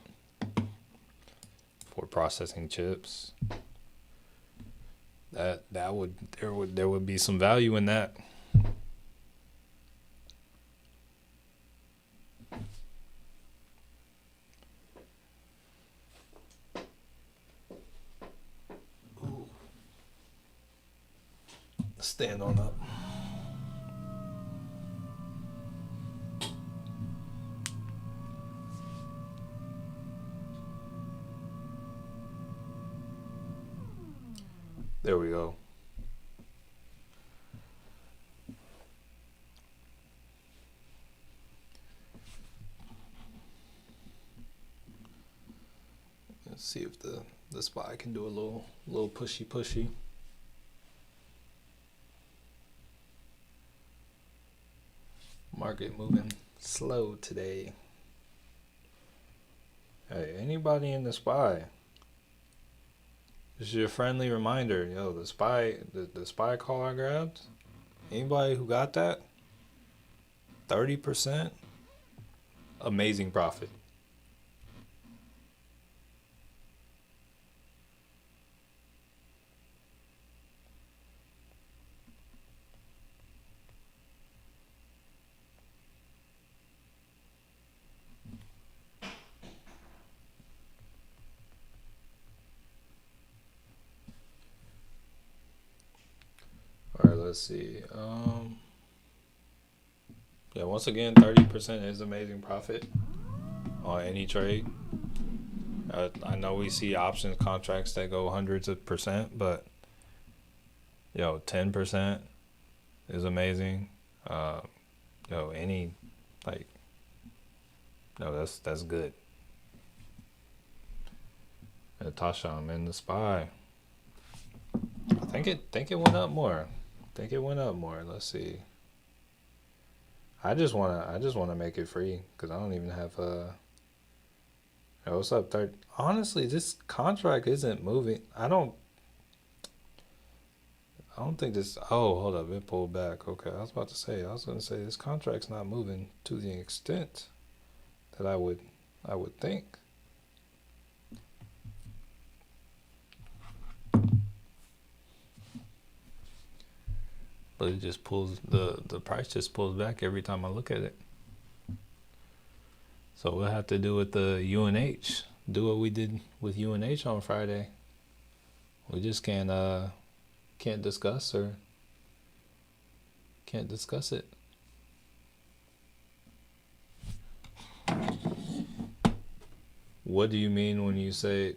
for processing chips. There would be some value in that. Stand on up. There we go. Let's see if the SPY can do a little pushy. Market moving slow today. Hey, anybody in the SPY? This is your friendly reminder. Yo, the SPY call I grabbed. Anybody who got that? 30%? Amazing profit. All right, let's see. Yeah, once again, 30% is amazing profit on any trade. I know we see options contracts that go hundreds of percent, but 10% is amazing. Any like, no, that's good. Tasha, I'm in the SPY. I think it went up more. Let's see. I just wanna make it free because I don't even have what's up, third? Honestly, this contract isn't moving. I don't think this. Oh, hold up, it pulled back. Okay, I was gonna say this contract's not moving to the extent that I would think. But it just pulls the price just pulls back every time I look at it. So we'll have to do with the UNH. Do what we did with UNH on Friday. We just can't discuss it. What do you mean when you say?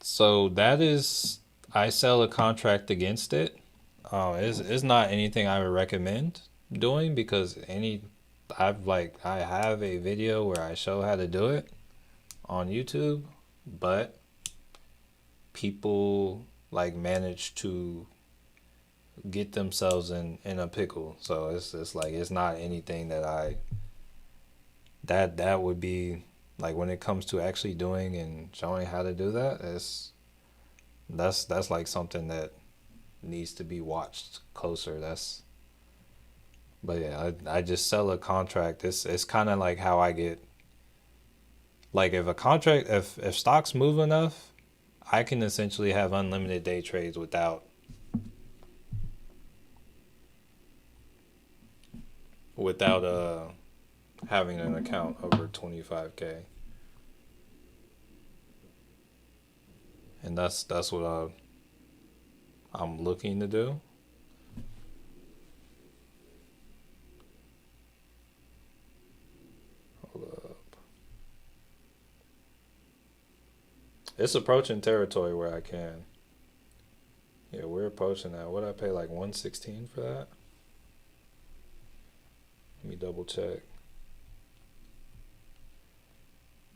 So that is, I sell a contract against it. It's not anything I would recommend doing because I have a video where I show how to do it on YouTube, but people manage to get themselves in a pickle. So it's not anything that that would be when it comes to actually doing and showing how to do that. That's something that needs to be watched closer. But yeah, I just sell a contract. It's kind of like how I get, if stocks move enough, I can essentially have unlimited day trades without having an account over 25K. And that's what I'm looking to do. Hold up. It's approaching territory where I can. Yeah, we're approaching that. What I pay 116 for that? Let me double check.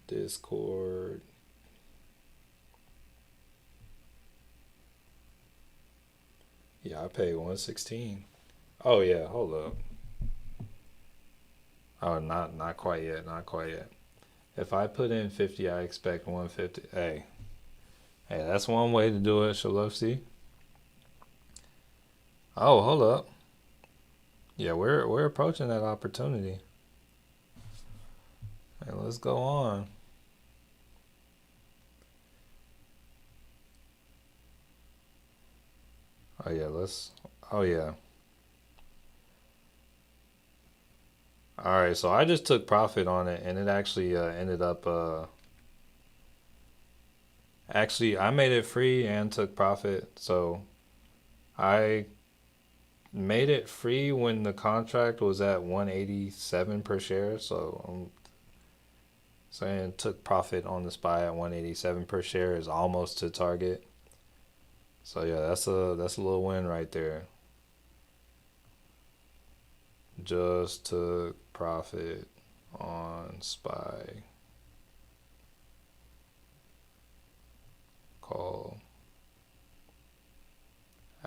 Discord. Yeah, I pay 116. Oh yeah, hold up. Oh, not quite yet. If I put in 50, I expect 150. Hey, that's one way to do it, Shalofsky. Oh, hold up. Yeah, we're approaching that opportunity. Hey, let's go on. Oh yeah, Oh yeah. All right, so I just took profit on it, and it actually ended up. Actually, I made it free and took profit, so I made it free when the contract was at 187 per share. So I'm saying took profit on the SPY at 187 per share is almost to target. So yeah, that's a little win right there. Just took profit on SPY call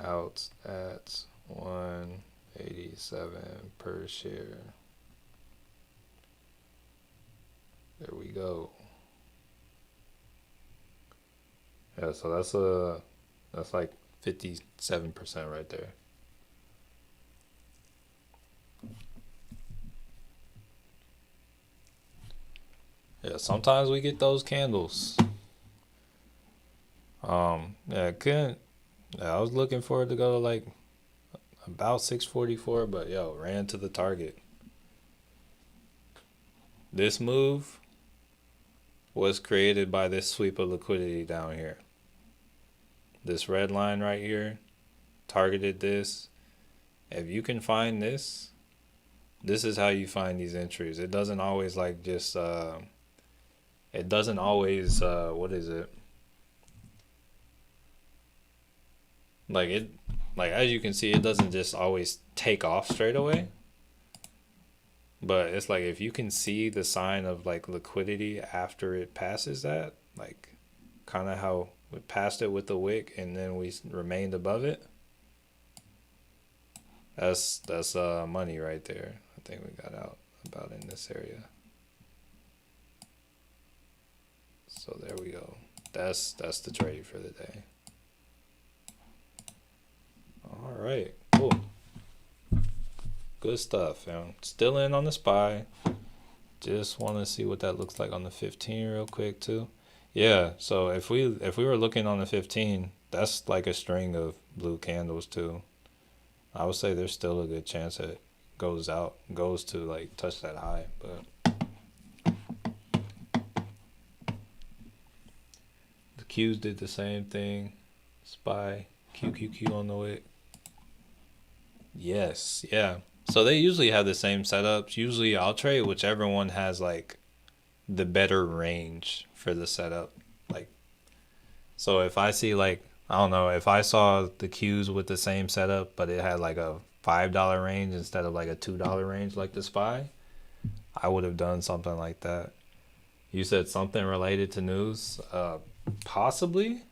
out at 187 per share. There we go. Yeah, so that's like 57% right there. Yeah, sometimes we get those candles. Yeah, couldn't. Yeah, I was looking for it to go to like about 644, but yo, ran to the target. This move was created by this sweep of liquidity down here. This red line right here targeted this. If you can find this, this is how you find these entries. It doesn't always like just it doesn't always what is it? Like it like as you can see, it doesn't just always take off straight away. But it's like if you can see the sign of like liquidity after it passes that, like kind of how we passed it with the wick and then we remained above it. That's money right there. I think we got out about in this area. So there we go. That's the trade for the day. All right, cool. Good stuff. Still in on the SPY. Just want to see what that looks like on the 15 real quick too. Yeah, so if we were looking on the 15, that's like a string of blue candles too. I would say there's still a good chance that it goes to like touch that high, but the Qs did the same thing. SPY, QQQ on the way. Yes, yeah. So they usually have the same setups. Usually I'll trade whichever one has like the better range for the setup. Like, so if I see like, I don't know, if I saw the Qs with the same setup, but it had like a $5 range instead of like a $2 range like the SPY, I would have done something like that. You said something related to news? Possibly,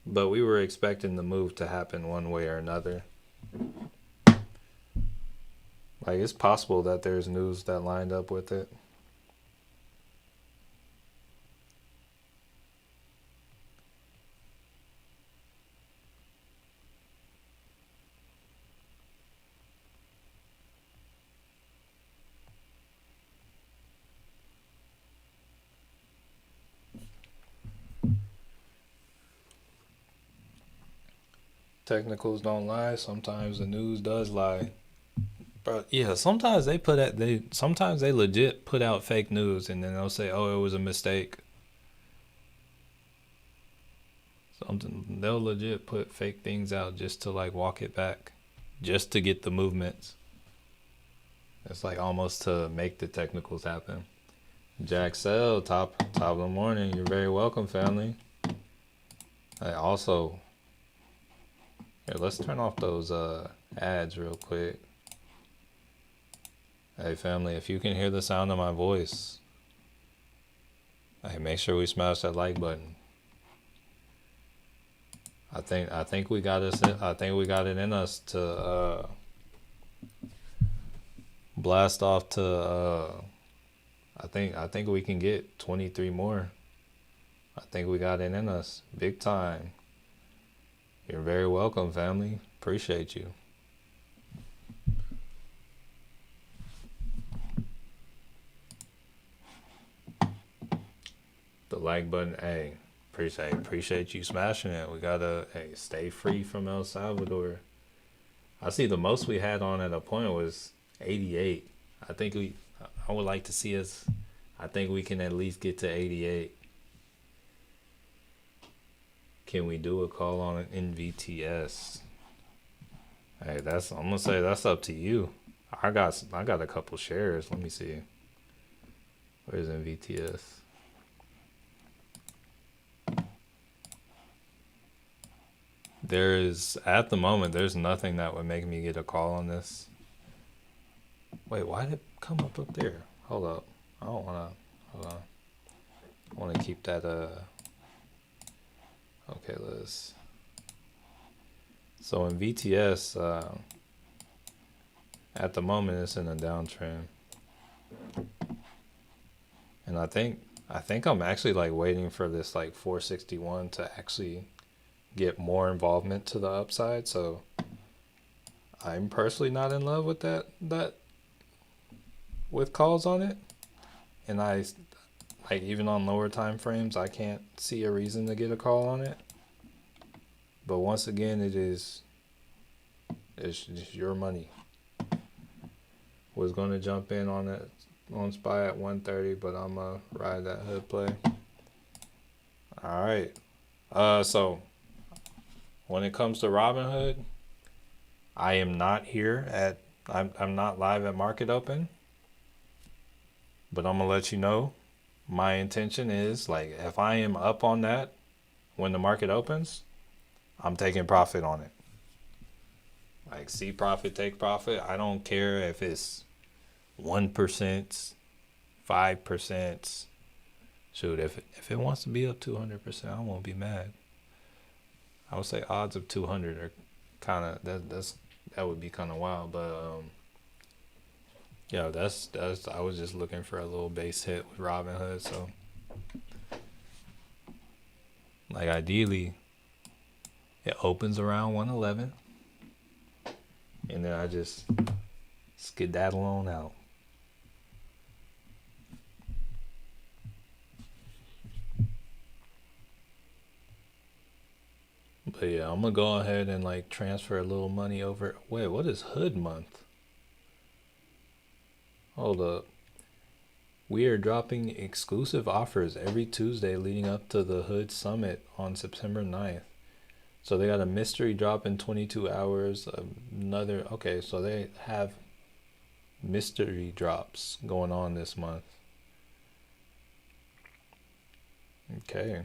but we were expecting the move to happen one way or another. Like, it's possible that there's news that lined up with it. Technicals don't lie. Sometimes the news does lie. But yeah, sometimes they legit put out fake news and then they'll say, "Oh, it was a mistake." Something they'll legit put fake things out just to like walk it back, just to get the movements. It's like almost to make the technicals happen. Jack Sell, top of the morning. You're very welcome, family. I also, here, let's turn off those ads real quick. Hey, family, if you can hear the sound of my voice, hey, make sure we smash that like button. I think we got it in us to blast off to I think we can get 23 more. I think we got it in us big time. You're very welcome, family. Appreciate you. The like button, hey, appreciate you smashing it. We gotta stay free from El Salvador. I see the most we had on at a point was 88. I would like to see us. I think we can at least get to 88. Can we do a call on an NVTS? Hey, I'm gonna say that's up to you. I got a couple shares. Let me see. Where's in VTS? There's at the moment there's nothing that would make me get a call on this. Wait, why did it come up there? Hold up. I don't wanna. Hold on. I wanna keep that. Okay, let's. So in VTS, at the moment it's in a downtrend, and I think I'm actually like waiting for this like 461 to actually get more involvement to the upside. So I'm personally not in love with that with calls on it, and I like even on lower time frames I can't see a reason to get a call on it. But once again, it's just your money. Was gonna jump in on it on SPY at 130, but I'm gonna ride that hood play. All right. So when it comes to Robinhood, I am not here at. I'm not live at market open, but I'm gonna let you know. My intention is like if I am up on that when the market opens, I'm taking profit on it. Like see profit, take profit. I don't care if it's 1%, 5%. Shoot, if it wants to be up 200%, I won't be mad. I would say odds of 200 are kind of that would be kind of wild, but yeah, that's I was just looking for a little base hit with Robinhood, so like ideally it opens around 111 and then I just skedaddle on out. But yeah, I'm gonna go ahead and like transfer a little money over. Wait, what is Hood month? Hold up. We are dropping exclusive offers every Tuesday leading up to the Hood Summit on September 9th. So they got a mystery drop in 22 hours. Another, okay, so they have mystery drops going on this month. Okay.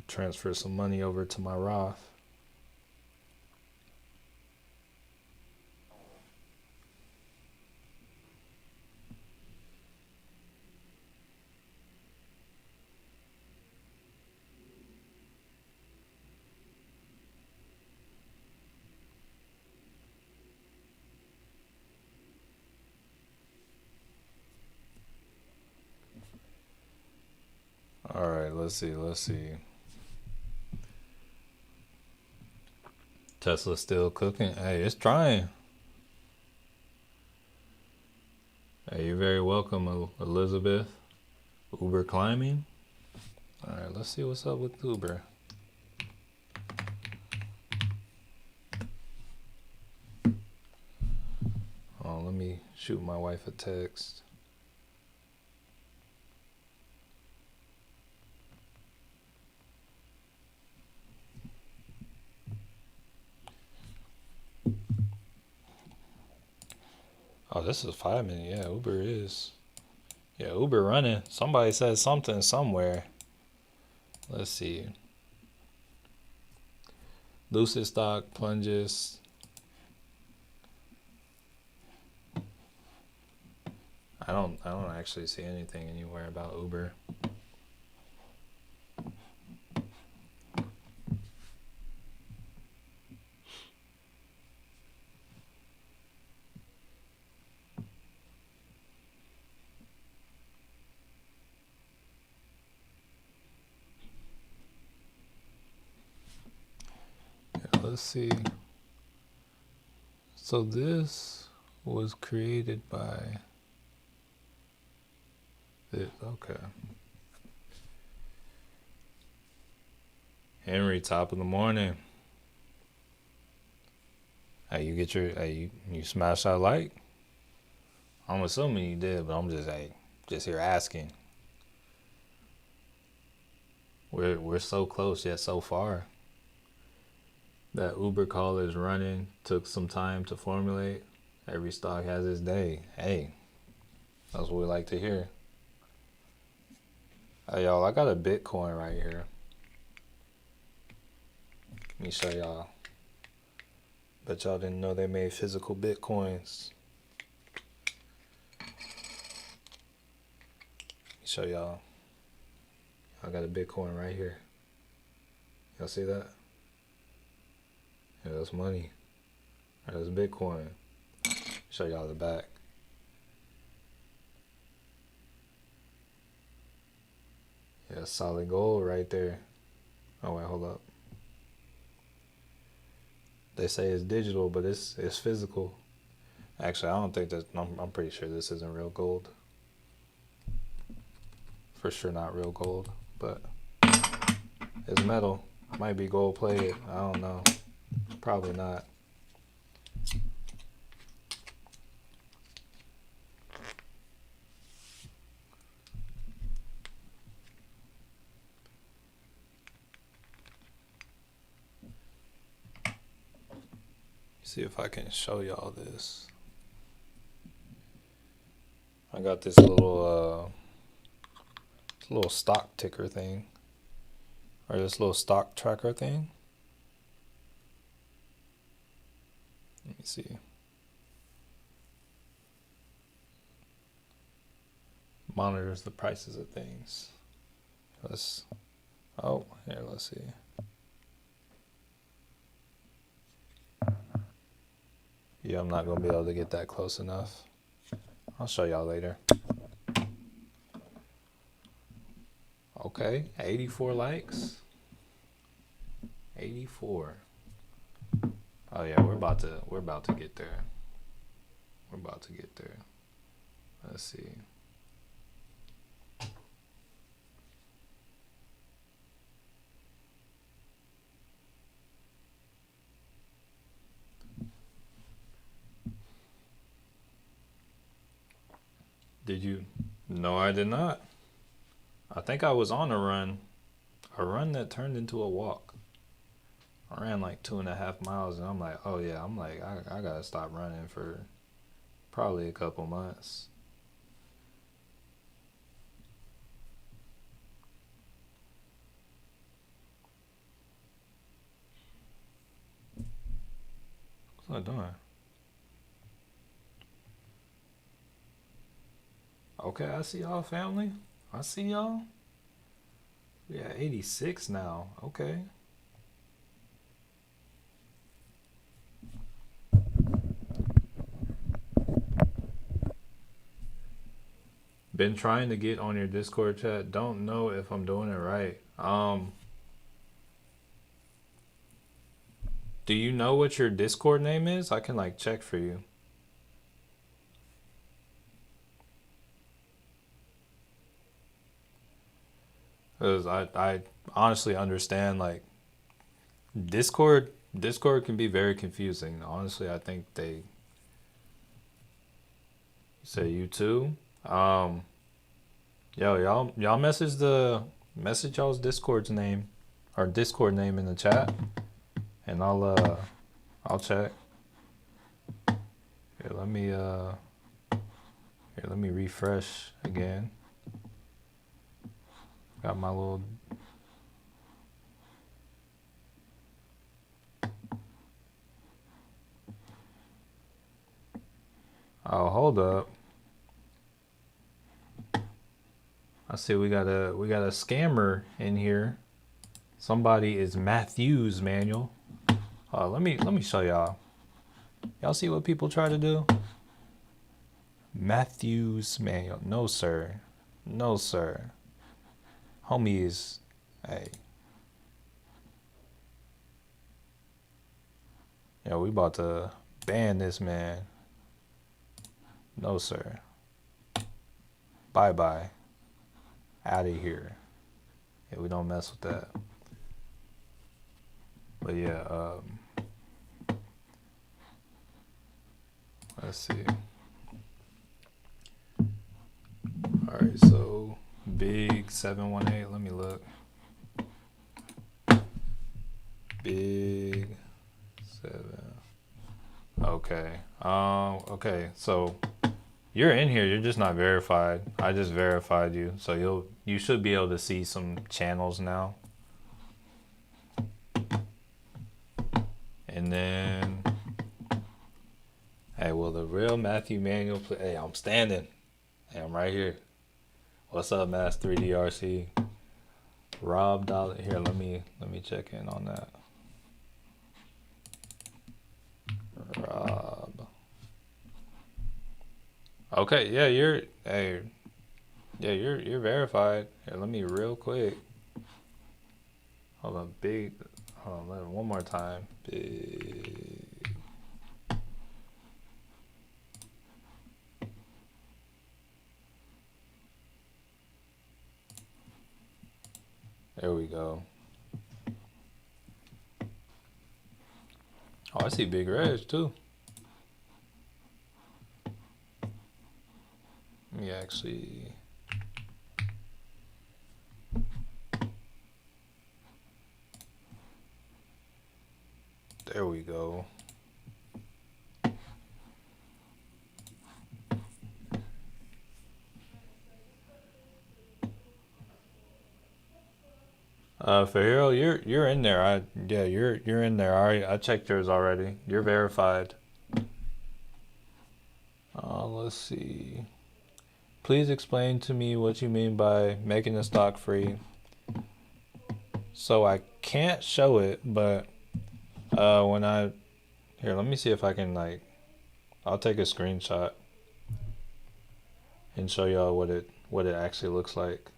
Transfer some money over to my Roth. All right, let's see. Tesla's still cooking. Hey, it's trying. Hey, you're very welcome, Elizabeth. Uber climbing. All right, let's see what's up with Uber. Oh, let me shoot my wife a text. Oh, this is 5 minutes. Yeah, Uber is. Yeah, Uber running. Somebody said something somewhere. Let's see. Lucid stock plunges. I don't actually see anything anywhere about Uber. Yeah, let's see. So this was created by this. Okay. Henry, top of the morning. Hey, you get your hey, you smash that like? I'm assuming you did, but I'm just hey, Just here asking. We're so close yet so far. That Uber call is running. Took some time to formulate. Every stock has its day. Hey, that's what we like to hear. Hey, y'all, I got a Bitcoin right here. Let me show y'all. Bet y'all didn't know they made physical Bitcoins. Let me show y'all. I got a Bitcoin right here. Y'all see that? Yeah, that's money. That's Bitcoin. Show y'all the back. Yeah, solid gold right there. Oh wait, hold up. They say it's digital, but it's physical. Actually, I don't think that. I'm pretty sure this isn't real gold. For sure, not real gold, but it's metal. Might be gold plated. I don't know. Probably not. See if I can show y'all this. I got this little stock ticker thing, or this little stock tracker thing. Let me see. Monitors the prices of things. Let's see. Yeah, I'm not gonna be able to get that close enough. I'll show y'all later. Okay, 84 likes. 84. Oh yeah, we're about to get there. We're about to get there. Let's see. Did you? No, I did not. I think I was on a run that turned into a walk. I ran like 2.5 miles, and I'm like, oh yeah, I gotta stop running for probably a couple months. What's I doing? Okay, I see y'all, family. I see y'all. Yeah, 86 now. Okay. Been trying to get on your Discord chat. Don't know if I'm doing it right. Do you know what your Discord name is? I can like check for you. Cause I honestly understand like Discord can be very confusing. Honestly, I think they say you too. Y'all message y'all's Discord's name or Discord name in the chat, and I'll check. Here, let me refresh again. Got my little. Oh, hold up. I see we got a scammer in here. Somebody is Matthews Manual. Let me show y'all. Y'all see what people try to do? Matthews Manual. No sir. No sir. Homies. Hey. Yo, we about to ban this man. No sir. Bye bye. Out of here. Yeah, we don't mess with that. But yeah, let's see. All right, so big 718. Let me look. Big 7. Okay. Okay. So you're in here. You're just not verified. I just verified you, so you should be able to see some channels now. And then, hey, will the real Matthew Manuel play? Hey, I'm standing. Hey, I'm right here. What's up, Mass 3DRC? Rob Dollar. Here, let me check in on that. Rob. Okay, yeah, you're verified. Here, let me real quick. Hold on, big. Hold on, one more time. Big. There we go. Oh, I see Big Reg too. Let me actually. There we go. For Hero, you're in there. You're in there. I checked yours already. You're verified. Let's see. Please explain to me what you mean by making the stock free. So I can't show it, but when I here, let me see if I can I'll take a screenshot and show y'all what it actually looks like.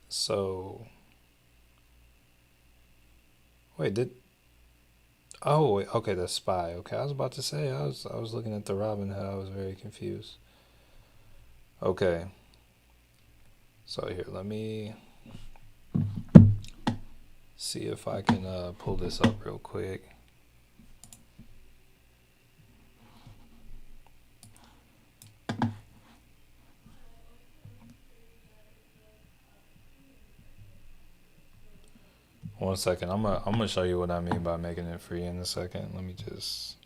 So wait, wait, okay, the spy. Okay, I was about to say I was looking at the Robinhood. I was very confused. Okay. So here, let me see if I can pull this up real quick. One second. I'm gonna show you what I mean by making it free in a second. Let me just.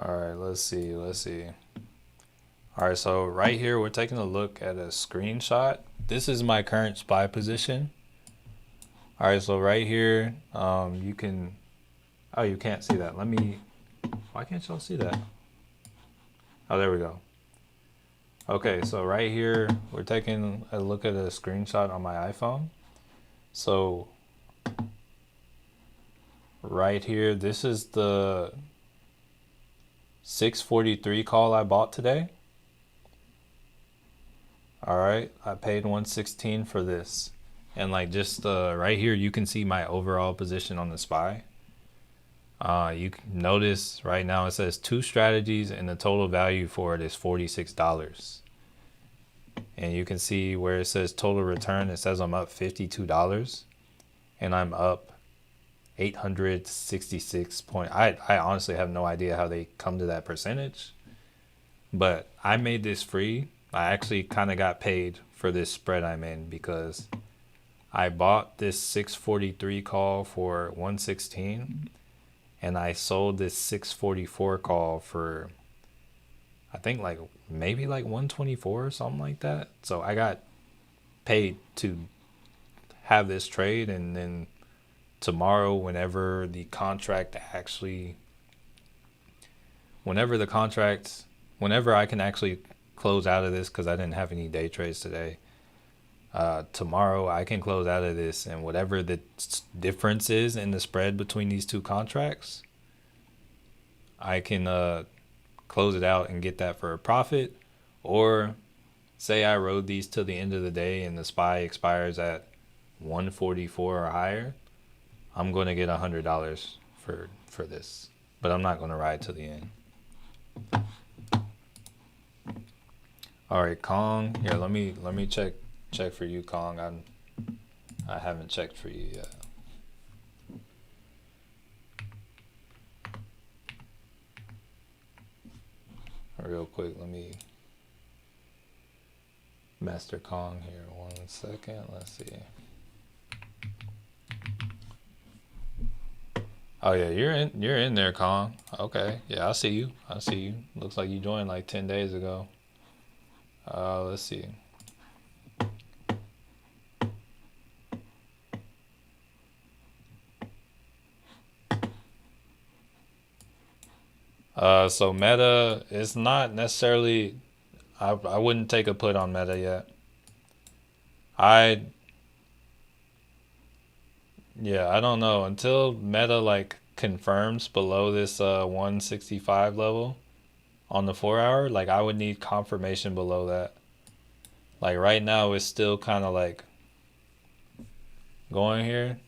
All right, let's see. All right, so right here we're taking a look at a screenshot. This is my current SPY position. All right, so right here, you can. Oh, you can't see that. Why can't y'all see that? Oh, there we go. Okay, so right here we're taking a look at a screenshot on my iPhone. So right here, this is the 643 call I bought today. All right, I paid 116 for this. And just right here, you can see my overall position on the SPY. You can notice right now it says 2 strategies and the total value for it is $46. And you can see where it says total return, it says I'm up $52 and I'm up 866 point. I honestly have no idea how they come to that percentage, but I made this free. I actually kind of got paid for this spread I'm in because I bought this 643 call for 116 and I sold this 644 call for I think maybe 124 or something like that. So I got paid to have this trade, and then tomorrow whenever whenever the contracts, whenever I can actually close out of this, because I didn't have any day trades today. Tomorrow I can close out of this, and whatever the difference is in the spread between these two contracts, I can close it out and get that for a profit. Or say I rode these till the end of the day and the SPY expires at 144 or higher, I'm going to get $100 for this, but I'm not going to ride to the end. All right, Kong. Here, let me check for you, Kong. I haven't checked for you yet. Real quick, let me Master Kong here. 1 second. Let's see. Oh yeah, you're in there, Kong. Okay, yeah, I see you. Looks like you joined like 10 days ago. Let's see. So Meta is not necessarily. I wouldn't take a put on Meta yet. I don't know until Meta like confirms below this 165 level on the 4 hour. Like I would need confirmation below that. Like right now it's still kind of like going here.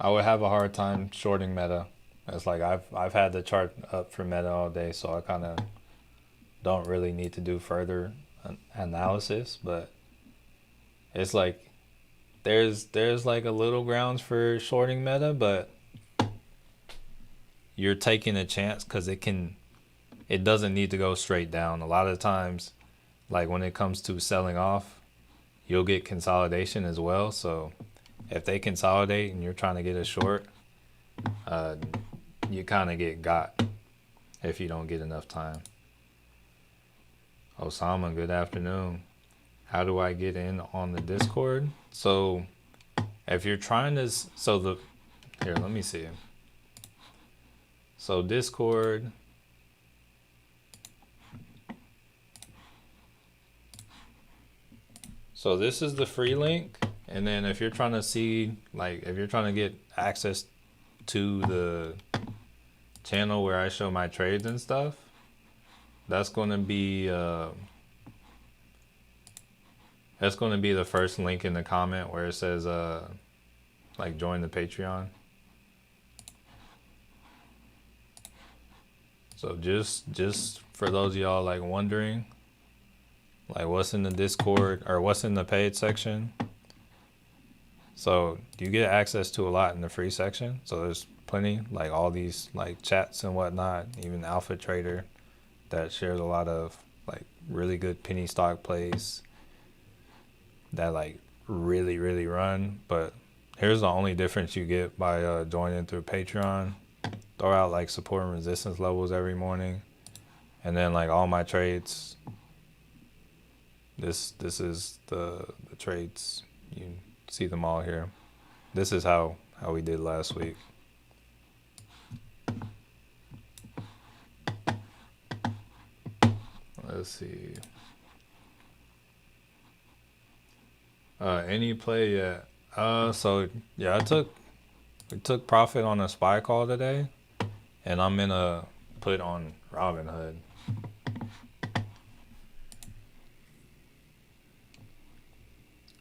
I would have a hard time shorting Meta. It's like I've had the chart up for Meta all day, so I kind of don't really need to do further analysis, but it's like there's like a little grounds for shorting Meta, but you're taking a chance because it doesn't need to go straight down. A lot of times, like when it comes to selling off, you'll get consolidation as well. So if they consolidate and you're trying to get a short, you kind of get got if you don't get enough time. Osama, good afternoon. How do I get in on the Discord? So if you're trying to, here, let me see. So Discord, so this is the free link. And then if you're trying to see, like if you're trying to get access to the channel where I show my trades and stuff, that's going to be the first link in the comment where it says like join the Patreon. So just for those of y'all like wondering like what's in the Discord or what's in the paid section, so you get access to a lot in the free section. So there's plenty, like all these like chats and whatnot, even Alpha Trader that shares a lot of like really good penny stock plays that like really run. But here's the only difference you get by joining through Patreon. Throw out like support and resistance levels every morning, and then like all my trades, this is the trades, you see them all here. This is how we did last week. Let's see. Any play yet? So yeah, we took profit on a SPY call today, and I'm in a put on Robinhood.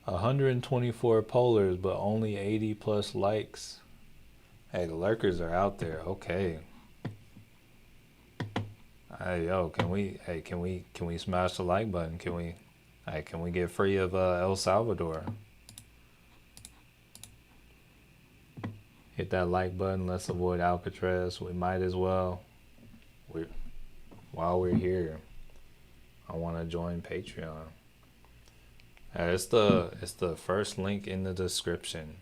$124 polars, but only 80 plus likes. Hey, the lurkers are out there. Okay. Hey, yo, can we smash the like button? Can we get free of El Salvador? Hit that like button. Let's avoid Alcatraz. We might as well. While we're here, I want to join Patreon. It's the first link in the description.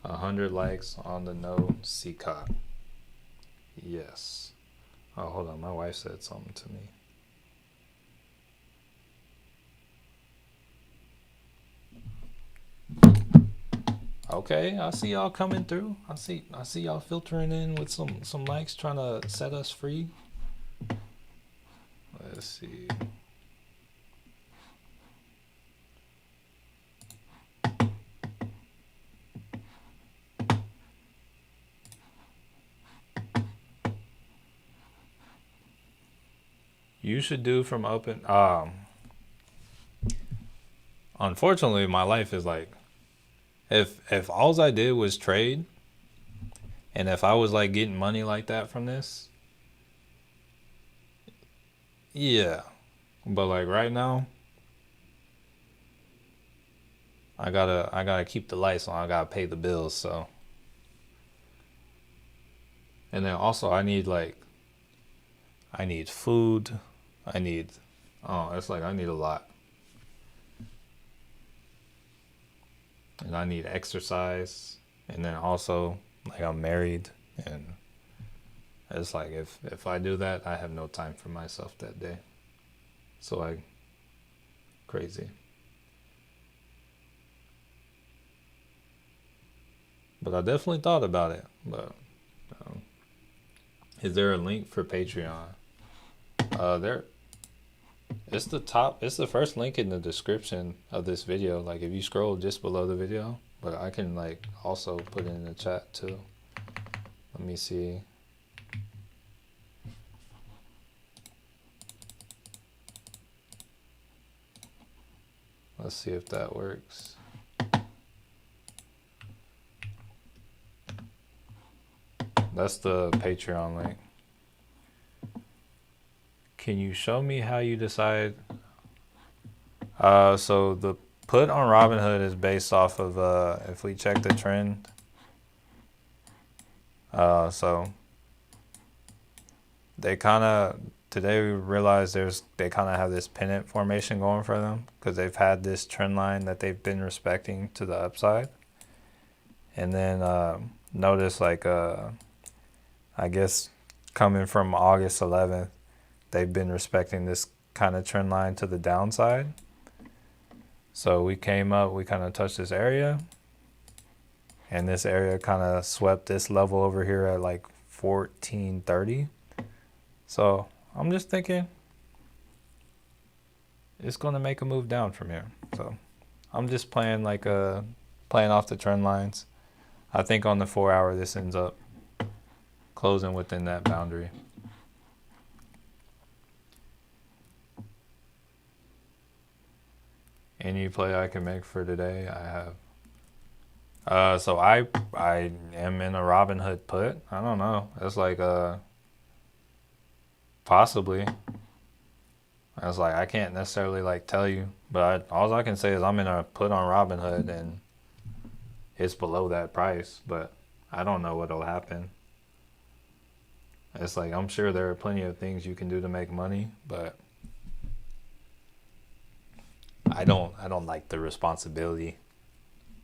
100 likes on the no CCOT. Yes. Oh, hold on. My wife said something to me. Okay, I see y'all coming through. I see y'all filtering in with some likes, trying to set us free. Let's see. You should do from open. Unfortunately, my life is like, if all I did was trade, and if I was like getting money like that from this, yeah. But like right now, I gotta keep the lights on. I gotta pay the bills. So, and then also I need food. I need it's like I need a lot, and I need exercise, and then also like I'm married, and it's like if I do that, I have no time for myself that day. So I crazy. But I definitely thought about it. But um, is there a link for Patreon? There. It's the top. It's the first link in the description of this video. Like if you scroll just below the video, but I can like also put it in the chat too. Let me see. Let's see if that works. That's the Patreon link. Can you show me how you decide? So the put on Robinhood is based off of if we check the trend. So they kind of today we realized they kind of have this pennant formation going for them because they've had this trend line that they've been respecting to the upside, and then notice like I guess coming from August 11th, they've been respecting this kind of trend line to the downside. So we came up, we kind of touched this area, and this area kind of swept this level over here at like 1430. So I'm just thinking it's going to make a move down from here. So I'm just playing playing off the trend lines. I think on the 4 hour this ends up closing within that boundary. Any play I can make for today, I have. So I am in a Robinhood put. I don't know. It's like possibly. It's like I can't necessarily like tell you, but all I can say is I'm in a put on Robinhood and it's below that price, but I don't know what'll happen. It's like I'm sure there are plenty of things you can do to make money, but I don't like the responsibility.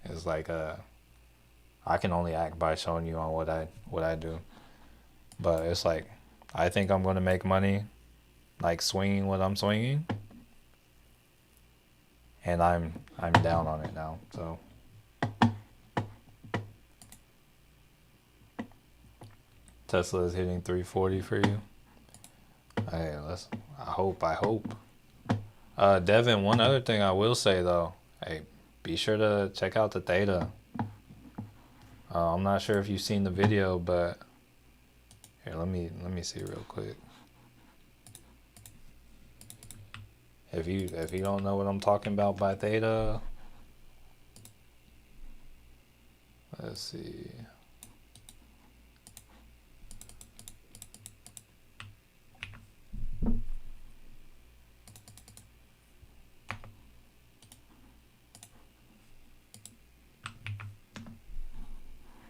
It's like I can only act by showing you on what I do. But it's like I think I'm going to make money like swinging what I'm swinging, and I'm down on it now. So Tesla is hitting 340 for you. Hey, I hope. Devin, one other thing I will say though, hey, be sure to check out the theta. I'm not sure if you've seen the video, but here, let me see real quick. If you don't know what I'm talking about by theta, let's see.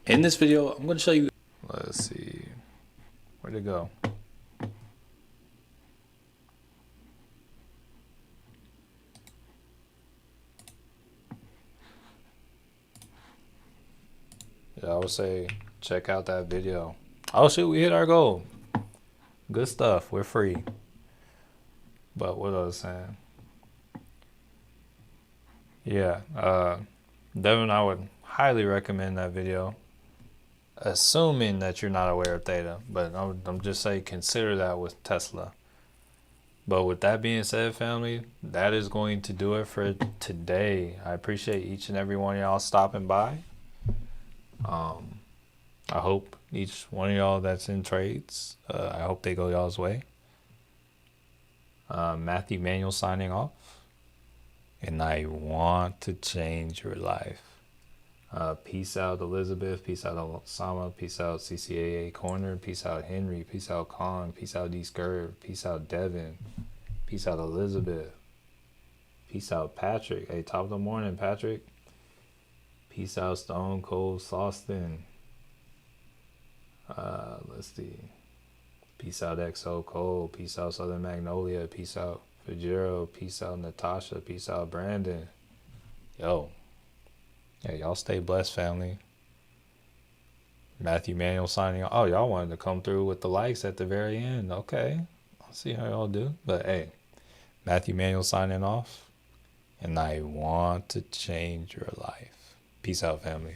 In this video, I'm going to show you. Let's see. Where'd it go? Yeah, I would say check out that video. Oh shoot, we hit our goal. Good stuff. We're free. But what I was saying. Yeah, Devin, I would Highly recommend that video. Assuming that you're not aware of theta, but I'm just saying consider that with Tesla. But with that being said, family, that is going to do it for today. I appreciate each and every one of y'all stopping by. I hope each one of y'all that's in trades, I hope they go y'all's way. Matthew Manuel signing off. And I want to change your life. Peace out, Elizabeth. Peace out, Osama. Peace out, CCAA Corner. Peace out, Henry. Peace out, Con. Peace out, D-Scurv. Peace out, Devin. Peace out, Elizabeth. Peace out, Patrick. Hey, top of the morning, Patrick. Peace out, Stone Cold Sawston. Let's see. Peace out, XO Cole. Peace out, Southern Magnolia. Peace out, Fitzgerald. Peace out, Natasha. Peace out, Brandon. Yo. Yeah, y'all stay blessed, family. Matthew Manuel signing off. Oh, y'all wanted to come through with the likes at the very end. Okay. I'll see how y'all do. But hey, Matthew Manuel signing off. And I want to change your life. Peace out, family.